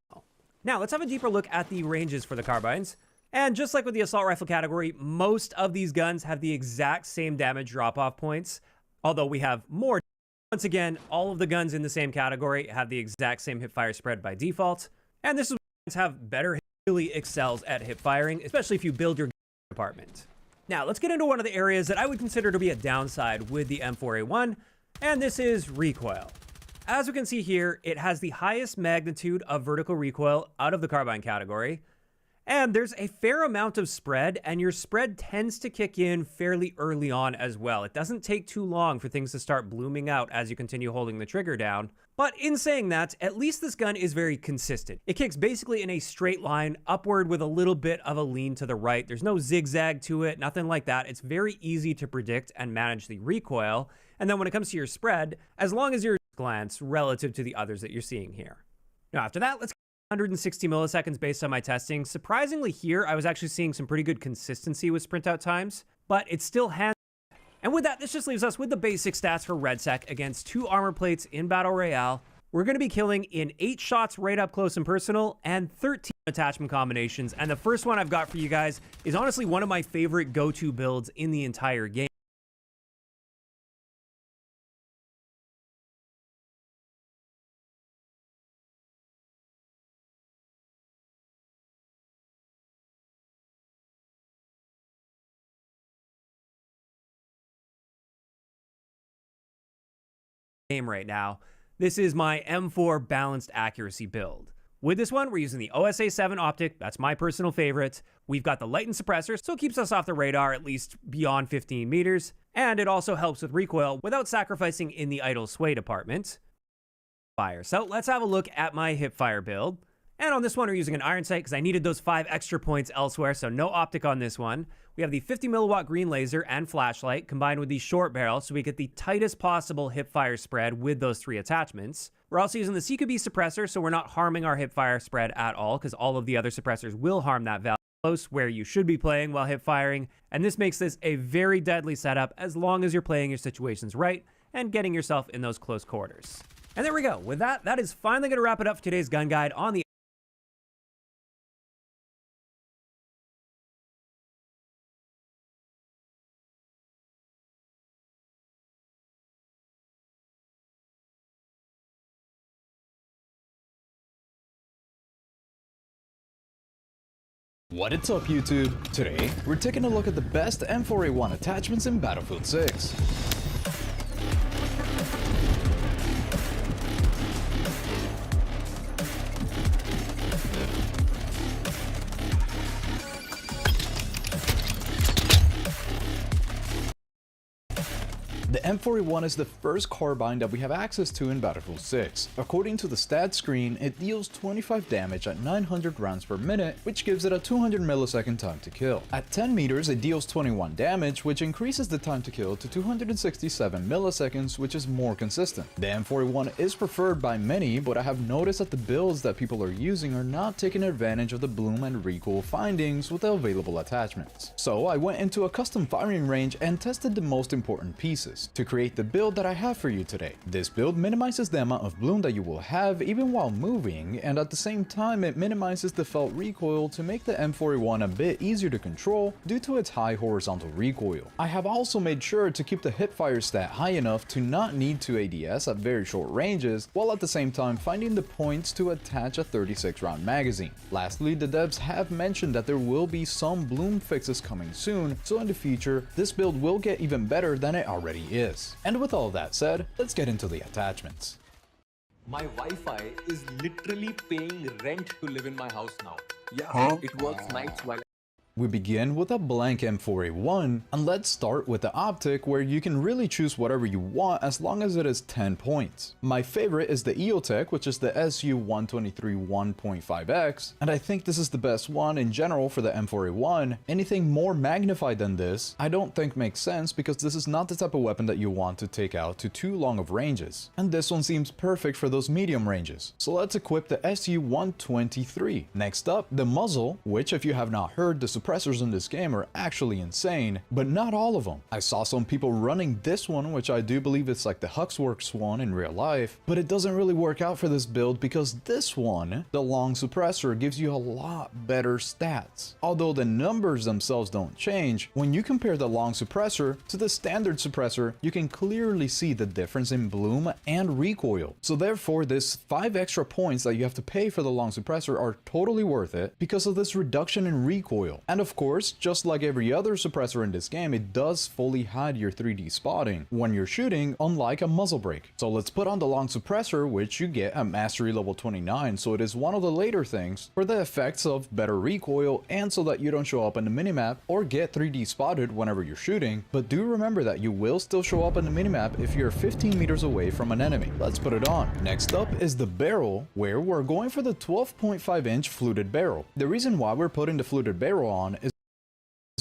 Now let's have a deeper look at the ranges for the carbines. And just like with the assault rifle category, most of these guns have the exact same damage drop-off points, although we have more. Once again, all of the guns in the same category have the exact same hipfire spread by default, and this is why guns have better, really excels at hip firing, especially if you build your department. Now, let's get into one of the areas that I would consider to be a downside with the M4A1, and this is recoil. As we can see here, it has the highest magnitude of vertical recoil out of the carbine category, and there's a fair amount of spread, and your spread tends to kick in fairly early on as well. It doesn't take too long for things to start blooming out as you continue holding the trigger down. But in saying that, at least this gun is very consistent. It kicks basically in a straight line upward with a little bit of a lean to the right. There's no zigzag to it, nothing like that. It's very easy to predict and manage the recoil. And then when it comes to your spread, as long as your glance relative to the others that you're seeing here. Now after that, let's 160 milliseconds based on my testing. Surprisingly here, I was actually seeing some pretty good consistency with sprint out times, but it's still hands. And with that, this just leaves us with the basic stats for REDSEC against 2 armor plates in Battle Royale. We're going to be killing in 8 shots right up close and personal and 13 attachment combinations. And the first one I've got for you guys is honestly one of my favorite go-to builds in the entire game. Game right now. This is my M4 balanced accuracy build. With this one, we're using the OSA 7 optic. That's my personal favorite. We've got the lightened suppressor, so it keeps us off the radar at least beyond 15 meters. And it also helps with recoil without sacrificing in the idle sway department. Fire. So let's have a look at my hipfire build. And on this one, we're using an iron sight because I needed those 5 extra points elsewhere, so no optic on this one. We have the 50 milliwatt green laser and flashlight combined with the short barrel, so we get the tightest possible hipfire spread with those 3 attachments. We're also using the CQB suppressor, so we're not harming our hipfire spread at all, because all of the other suppressors will harm that value close where you should be playing while hipfiring. And this makes this a very deadly setup as long as you're playing your situations right and getting yourself in those close quarters. And there we go. With that, that is finally going to wrap it up for today's gun guide on the What is up YouTube? Today, we're taking a look at the best M4A1 attachments in Battlefield 6. The M4A1 is the first carbine that we have access to in Battlefield 6. According to the stat screen, it deals 25 damage at 900 rounds per minute, which gives it a 200 millisecond time to kill. At 10 meters, it deals 21 damage, which increases the time to kill to 267 milliseconds, which is more consistent. The M4A1 is preferred by many, but I have noticed that the builds that people are using are not taking advantage of the bloom and recoil findings with the available attachments. So I went into a custom firing range and tested the most important pieces to create the build that I have for you today. This build minimizes the amount of bloom that you will have even while moving, and at the same time it minimizes the felt recoil to make the M4A1 a bit easier to control due to its high horizontal recoil. I have also made sure to keep the hipfire stat high enough to not need to ADS at very short ranges, while at the same time finding the points to attach a 36 round magazine. Lastly, the devs have mentioned that there will be some bloom fixes coming soon, so in the future this build will get even better than it already is. And with all that said, let's get into the attachments. My Wi-Fi is literally paying rent to live in my house now. Yeah, it works nights while We begin with a blank M4A1, and let's start with the optic, where you can really choose whatever you want as long as it is 10 points. My favorite is the EOTech, which is the SU123 1.5X, and I think this is the best one in general for the M4A1. Anything more magnified than this, I don't think makes sense, because this is not the type of weapon that you want to take out to too long of ranges. And this one seems perfect for those medium ranges. So let's equip the SU123. Next up, the muzzle, which if you have not heard, the suppressors in this game are actually insane, but not all of them. I saw some people running this one, which I do believe it's like the Huxworks one in real life, but it doesn't really work out for this build because this one, the long suppressor, gives you a lot better stats. Although the numbers themselves don't change, when you compare the long suppressor to the standard suppressor, you can clearly see the difference in bloom and recoil. So therefore, this 5 extra points that you have to pay for the long suppressor are totally worth it because of this reduction in recoil. And of course, just like every other suppressor in this game, it does fully hide your 3D spotting when you're shooting, unlike a muzzle brake. So let's put on the long suppressor, which you get at mastery level 29, so it is one of the later things for the effects of better recoil and so that you don't show up in the minimap or get 3D spotted whenever you're shooting. But do remember that you will still show up in the minimap if you're 15 meters away from an enemy. Let's put it on. Next up is the barrel, where we're going for the 12.5-inch fluted barrel. The reason why we're putting the fluted barrel on is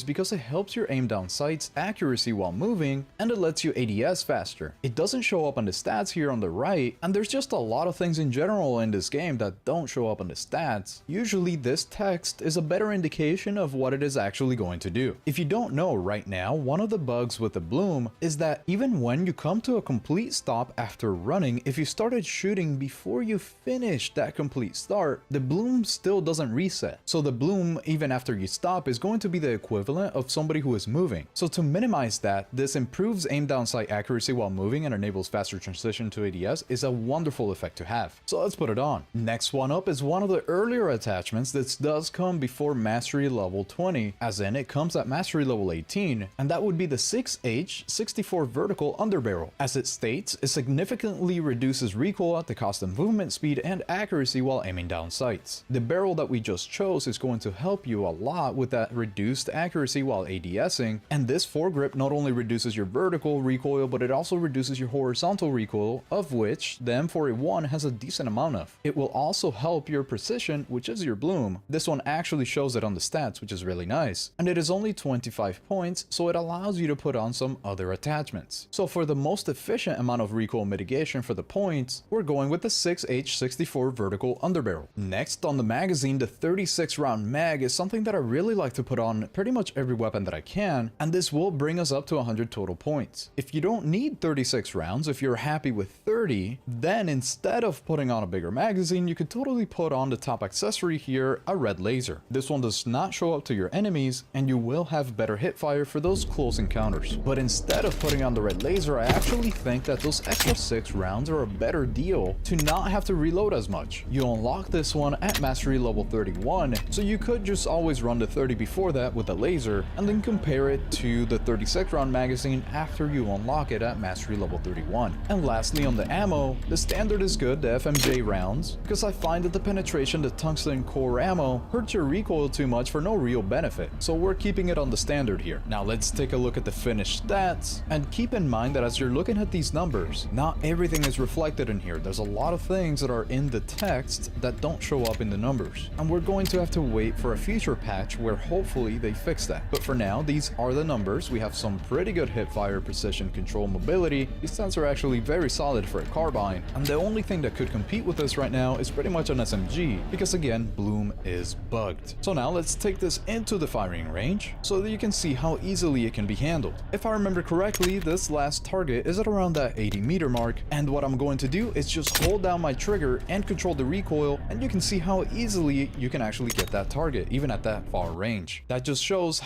because it helps your aim down sights accuracy while moving, and it lets you ADS faster. It doesn't show up on the stats here on the right, and there's just a lot of things in general in this game that don't show up on the stats. Usually this text is a better indication of what it is actually going to do. If you don't know right now, one of the bugs with the bloom is that even when you come to a complete stop after running, if you started shooting before you finish that complete start, the bloom still doesn't reset. So the bloom, even after you stop, is going to be the equivalent of somebody who is moving. So to minimize that, this improves aim down sight accuracy while moving and enables faster transition to ADS is a wonderful effect to have. So let's put it on. Next one up is one of the earlier attachments that does come before mastery level 20, as in it comes at mastery level 18, and that would be the 6H 64 vertical underbarrel. As it states, it significantly reduces recoil at the cost of movement speed and accuracy while aiming down sights. The barrel that we just chose is going to help you a lot with that reduced accuracy while ADSing, and this foregrip not only reduces your vertical recoil, but it also reduces your horizontal recoil, of which the M4A1 has a decent amount of. It will also help your precision, which is your bloom. This one actually shows it on the stats, which is really nice, and it is only 25 points, so it allows you to put on some other attachments. So for the most efficient amount of recoil mitigation for the points, we're going with the 6H64 vertical underbarrel. Next on the magazine, the 36 round mag is something that I really like to put on pretty much every weapon that I can, and this will bring us up to 100 total points. If you don't need 36 rounds, if you're happy with 30, then instead of putting on a bigger magazine, you could totally put on the top accessory here, a red laser. This one does not show up to your enemies, and you will have better hit fire for those close encounters. But instead of putting on the red laser, I actually think that those extra 6 rounds are a better deal to not have to reload as much. You unlock this one at mastery level 31, so you could just always run the 30 before that with a laser and then compare it to the 36 round magazine after you unlock it at mastery level 31. And lastly, on the ammo, the standard is good, the FMJ rounds, because I find that the penetration to tungsten core ammo hurts your recoil too much for no real benefit, so we're keeping it on the standard here. Now let's take a look at the finished stats, and keep in mind that as you're looking at these numbers, not everything is reflected in here. There's a lot of things that are in the text that don't show up in the numbers, and we're going to have to wait for a future patch where hopefully they fix that. But for now, these are the numbers. We have some pretty good hip fire, precision, control, mobility. These stats are actually very solid for a carbine, and the only thing that could compete with this right now is pretty much an SMG, because again, bloom is bugged. So now let's take this into the firing range so that you can see how easily it can be handled. If I remember correctly, this last target is at around that 80-meter mark, and what I'm going to do is just hold down my trigger and control the recoil, and you can see how easily you can actually get that target even at that far range. That just shows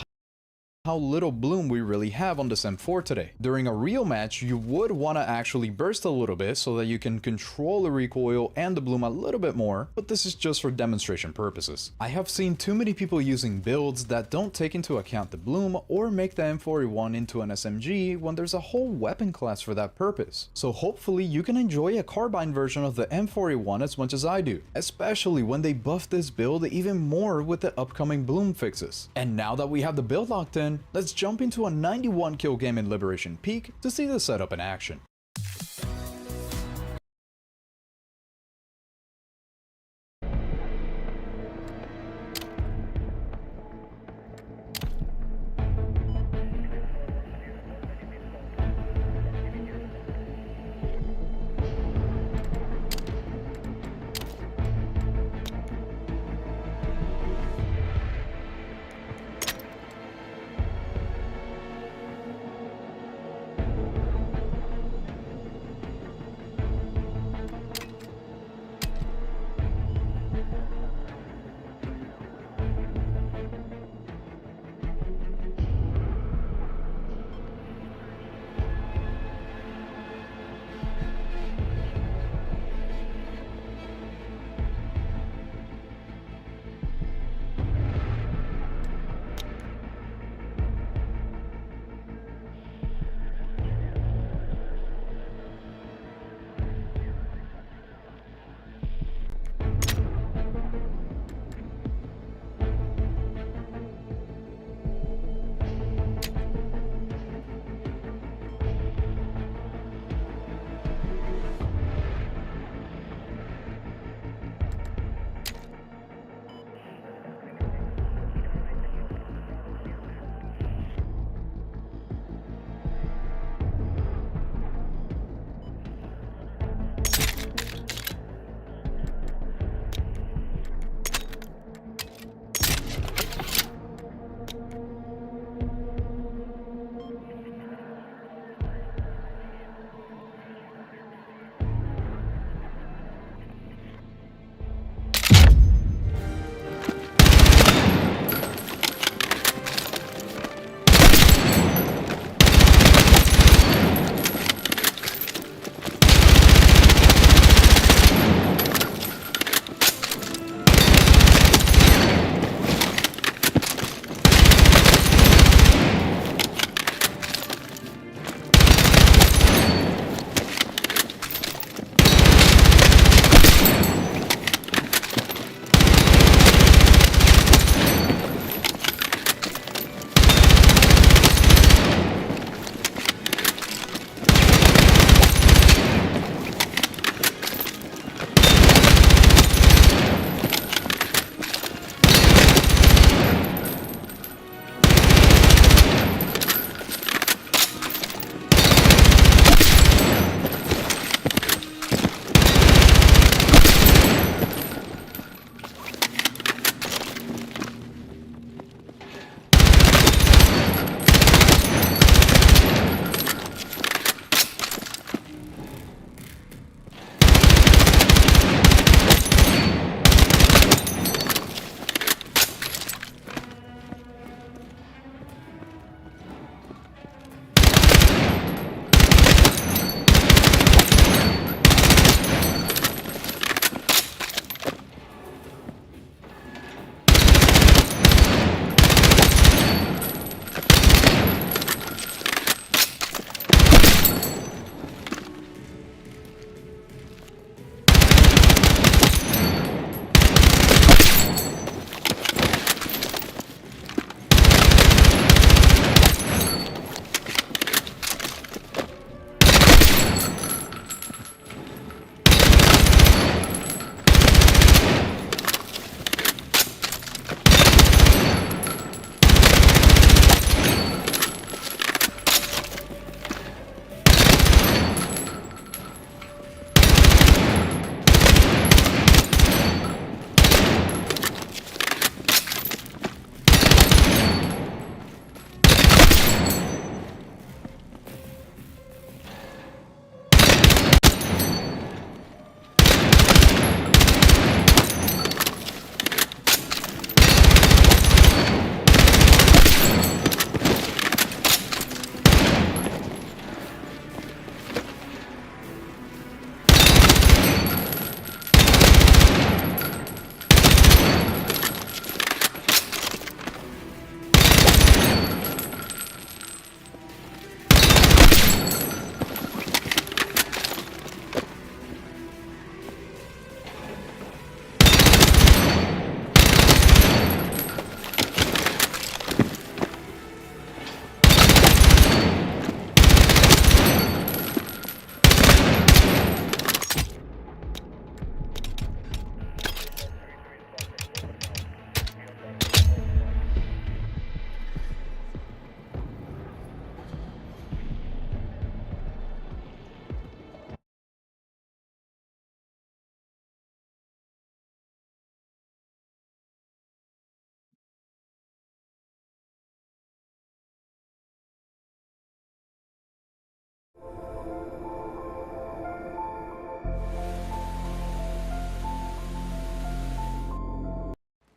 how little bloom we really have on this M4 today. During a real match, you would want to actually burst a little bit so that you can control the recoil and the bloom a little bit more, but this is just for demonstration purposes. I have seen too many people using builds that don't take into account the bloom or make the M4A1 into an SMG when there's a whole weapon class for that purpose. So hopefully you can enjoy a carbine version of the M4A1 as much as I do, especially when they buff this build even more with the upcoming bloom fixes. And now that we have the build locked in, let's jump into a 91 kill game in Liberation Peak to see the setup in action.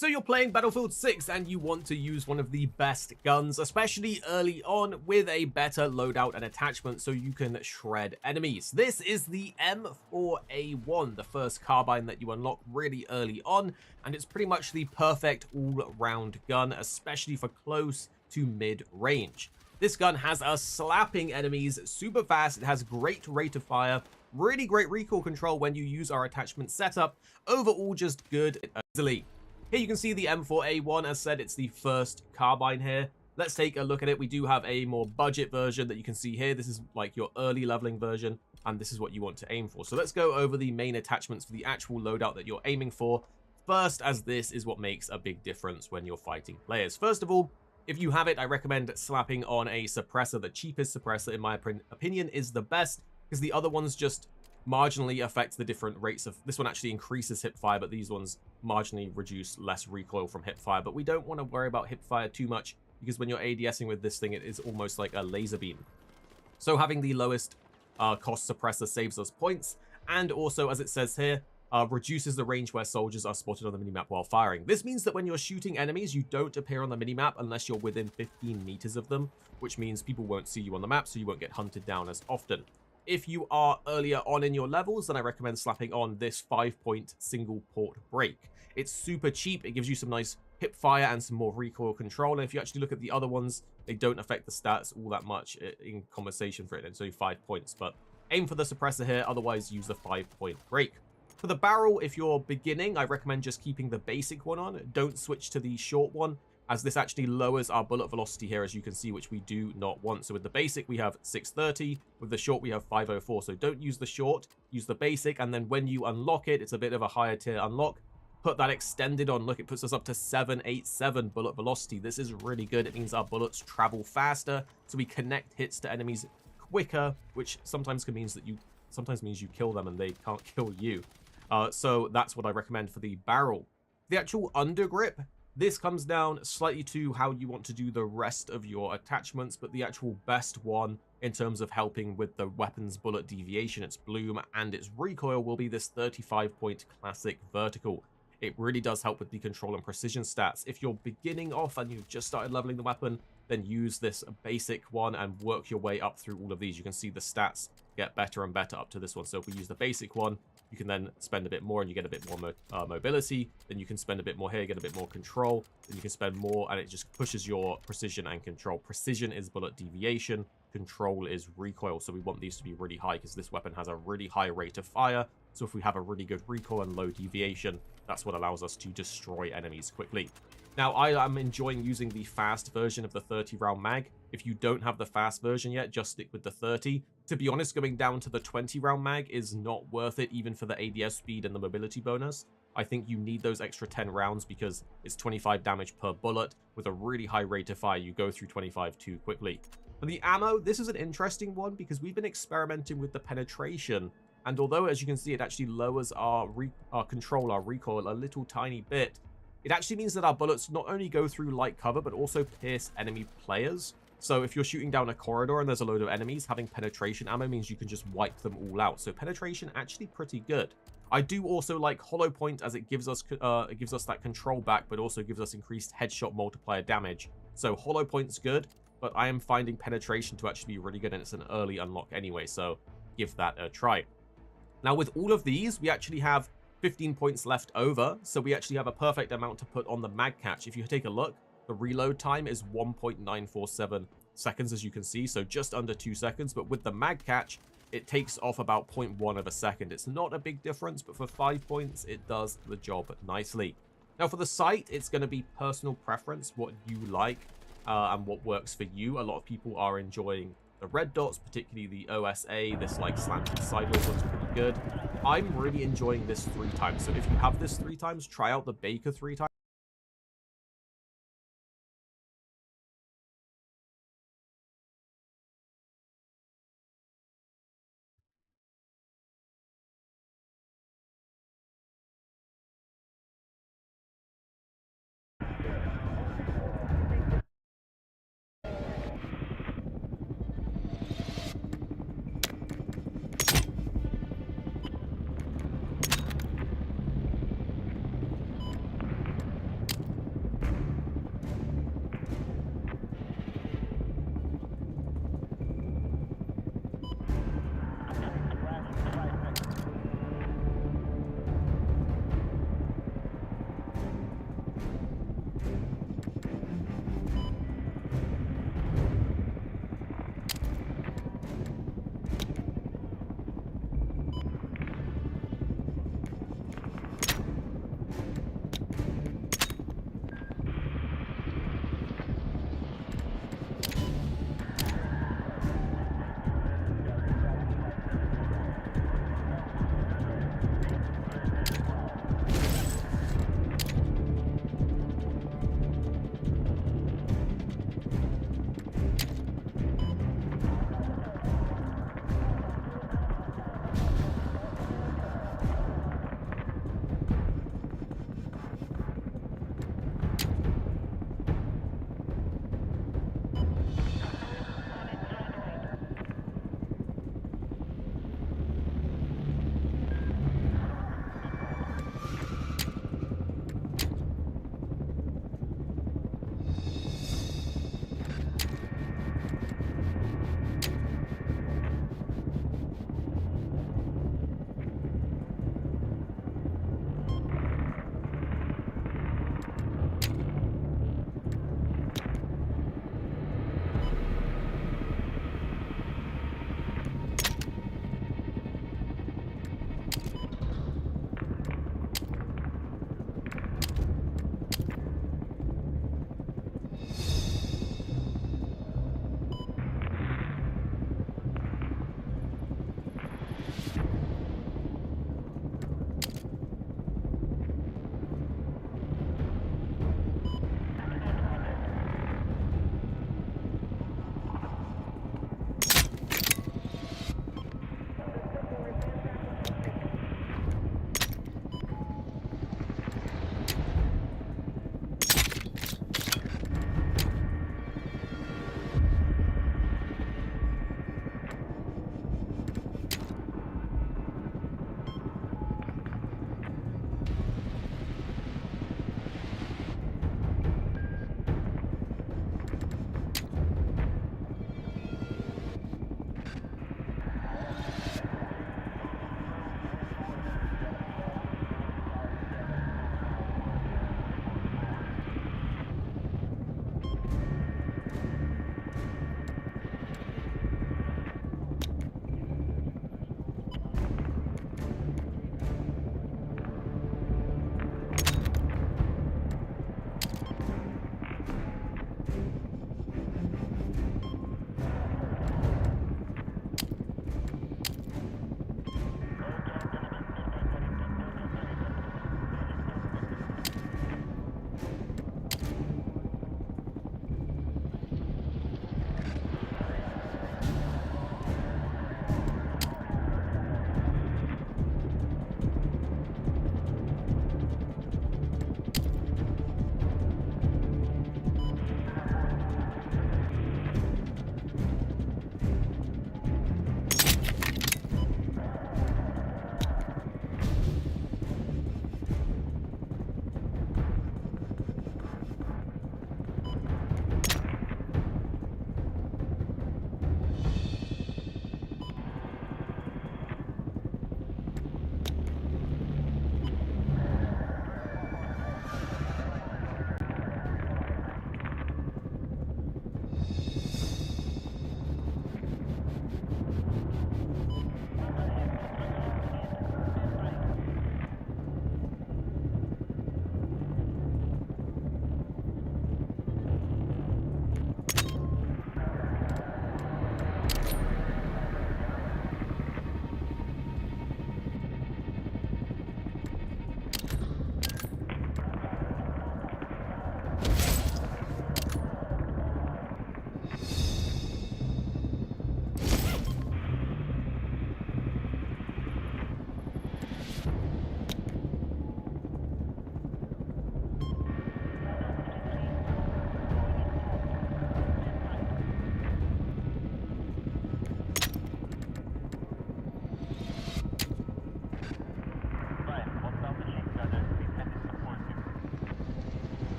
So you're playing Battlefield 6 and you want to use one of the best guns, especially early on, with a better loadout and attachment so you can shred enemies. This is the M4A1, the first carbine that you unlock really early on, and it's pretty much the perfect all-round gun, especially for close to mid-range. This gun has us slapping enemies super fast, it has great rate of fire, really great recoil control when you use our attachment setup, overall just good easily. Here you can see the M4A1, as said, it's the first carbine here. Let's take a look at it. We do have a more budget version that you can see here. This is like your early leveling version, and this is what you want to aim for. So let's go over the main attachments for the actual loadout that you're aiming for first, as this is what makes a big difference when you're fighting players. First of all, if you have it, I recommend slapping on a suppressor. The cheapest suppressor, in my opinion, is the best, because the other ones just marginally affect the different rates of... This one actually increases hip fire, but these ones marginally reduce less recoil from hip fire. But we don't want to worry about hip fire too much, because when you're ADSing with this thing, it is almost like a laser beam. So having the lowest cost suppressor saves us points, and also, as it says here, reduces the range where soldiers are spotted on the minimap while firing. This means that when you're shooting enemies, you don't appear on the minimap unless you're within 15 meters of them, which means people won't see you on the map, so you won't get hunted down as often. If you are earlier on in your levels, then I recommend slapping on this 5-point single port brake. It's super cheap, it gives you some nice hip fire and some more recoil control, and if you actually look at the other ones, they don't affect the stats all that much in compensation for it, and so 5 points, but aim for the suppressor here, otherwise use the 5-point brake. For the barrel, if you're beginning, I recommend just keeping the basic one on. Don't switch to the short one, as this actually lowers our bullet velocity here, as you can see, which we do not want. So with the basic, we have 630. With the short, we have 504. So don't use the short, use the basic, and then when you unlock it, it's a bit of a higher tier unlock. Put that extended on. Look, it puts us up to 787 bullet velocity. This is really good. It means our bullets travel faster, so we connect hits to enemies quicker, which sometimes means you kill them and they can't kill you. So that's what I recommend for the barrel. The actual undergrip, this comes down slightly to how you want to do the rest of your attachments, but the actual best one in terms of helping with the weapon's bullet deviation, its bloom, and its recoil will be this 35-point classic vertical. It really does help with the control and precision stats. If you're beginning off and you've just started leveling the weapon, then use this basic one and work your way up through all of these. You can see the stats get better and better up to this one. So if we use the basic one, you can then spend a bit more and you get a bit more mobility. Then you can spend a bit more here, get a bit more control. Then you can spend more and it just pushes your precision and control. Precision is bullet deviation. Control is recoil. So we want these to be really high because this weapon has a really high rate of fire. So if we have a really good recoil and low deviation, that's what allows us to destroy enemies quickly. Now, I am enjoying using the fast version of the 30-round mag. If you don't have the fast version yet, just stick with the 30. To be honest, going down to the 20-round mag is not worth it, even for the ADS speed and the mobility bonus. I think you need those extra 10 rounds because it's 25 damage per bullet. With a really high rate of fire, you go through 25 too quickly. For the ammo, this is an interesting one because we've been experimenting with the penetration. And although, as you can see, it actually lowers our control, our recoil a little tiny bit, it actually means that our bullets not only go through light cover, but also pierce enemy players. So if you're shooting down a corridor and there's a load of enemies, having penetration ammo means you can just wipe them all out. So penetration actually pretty good. I do also like hollow point as it gives us that control back, but also gives us increased headshot multiplier damage. So hollow point's good, but I am finding penetration to actually be really good, and it's an early unlock anyway, so give that a try. Now with all of these, we actually have 15 points left over, so we actually have a perfect amount to put on the mag catch. If you take a look, the reload time is 1.947 seconds, as you can see, so just under 2 seconds, but with the mag catch, it takes off about 0.1 of a second. It's not a big difference, but for 5 points, it does the job nicely. Now for the sight, it's going to be personal preference, what you like and what works for you. A lot of people are enjoying the red dots, particularly the OSA, this like slanted sideways looks pretty good. I'm really enjoying this 3 times. So if you have this 3 times, try out the Baker 3 times.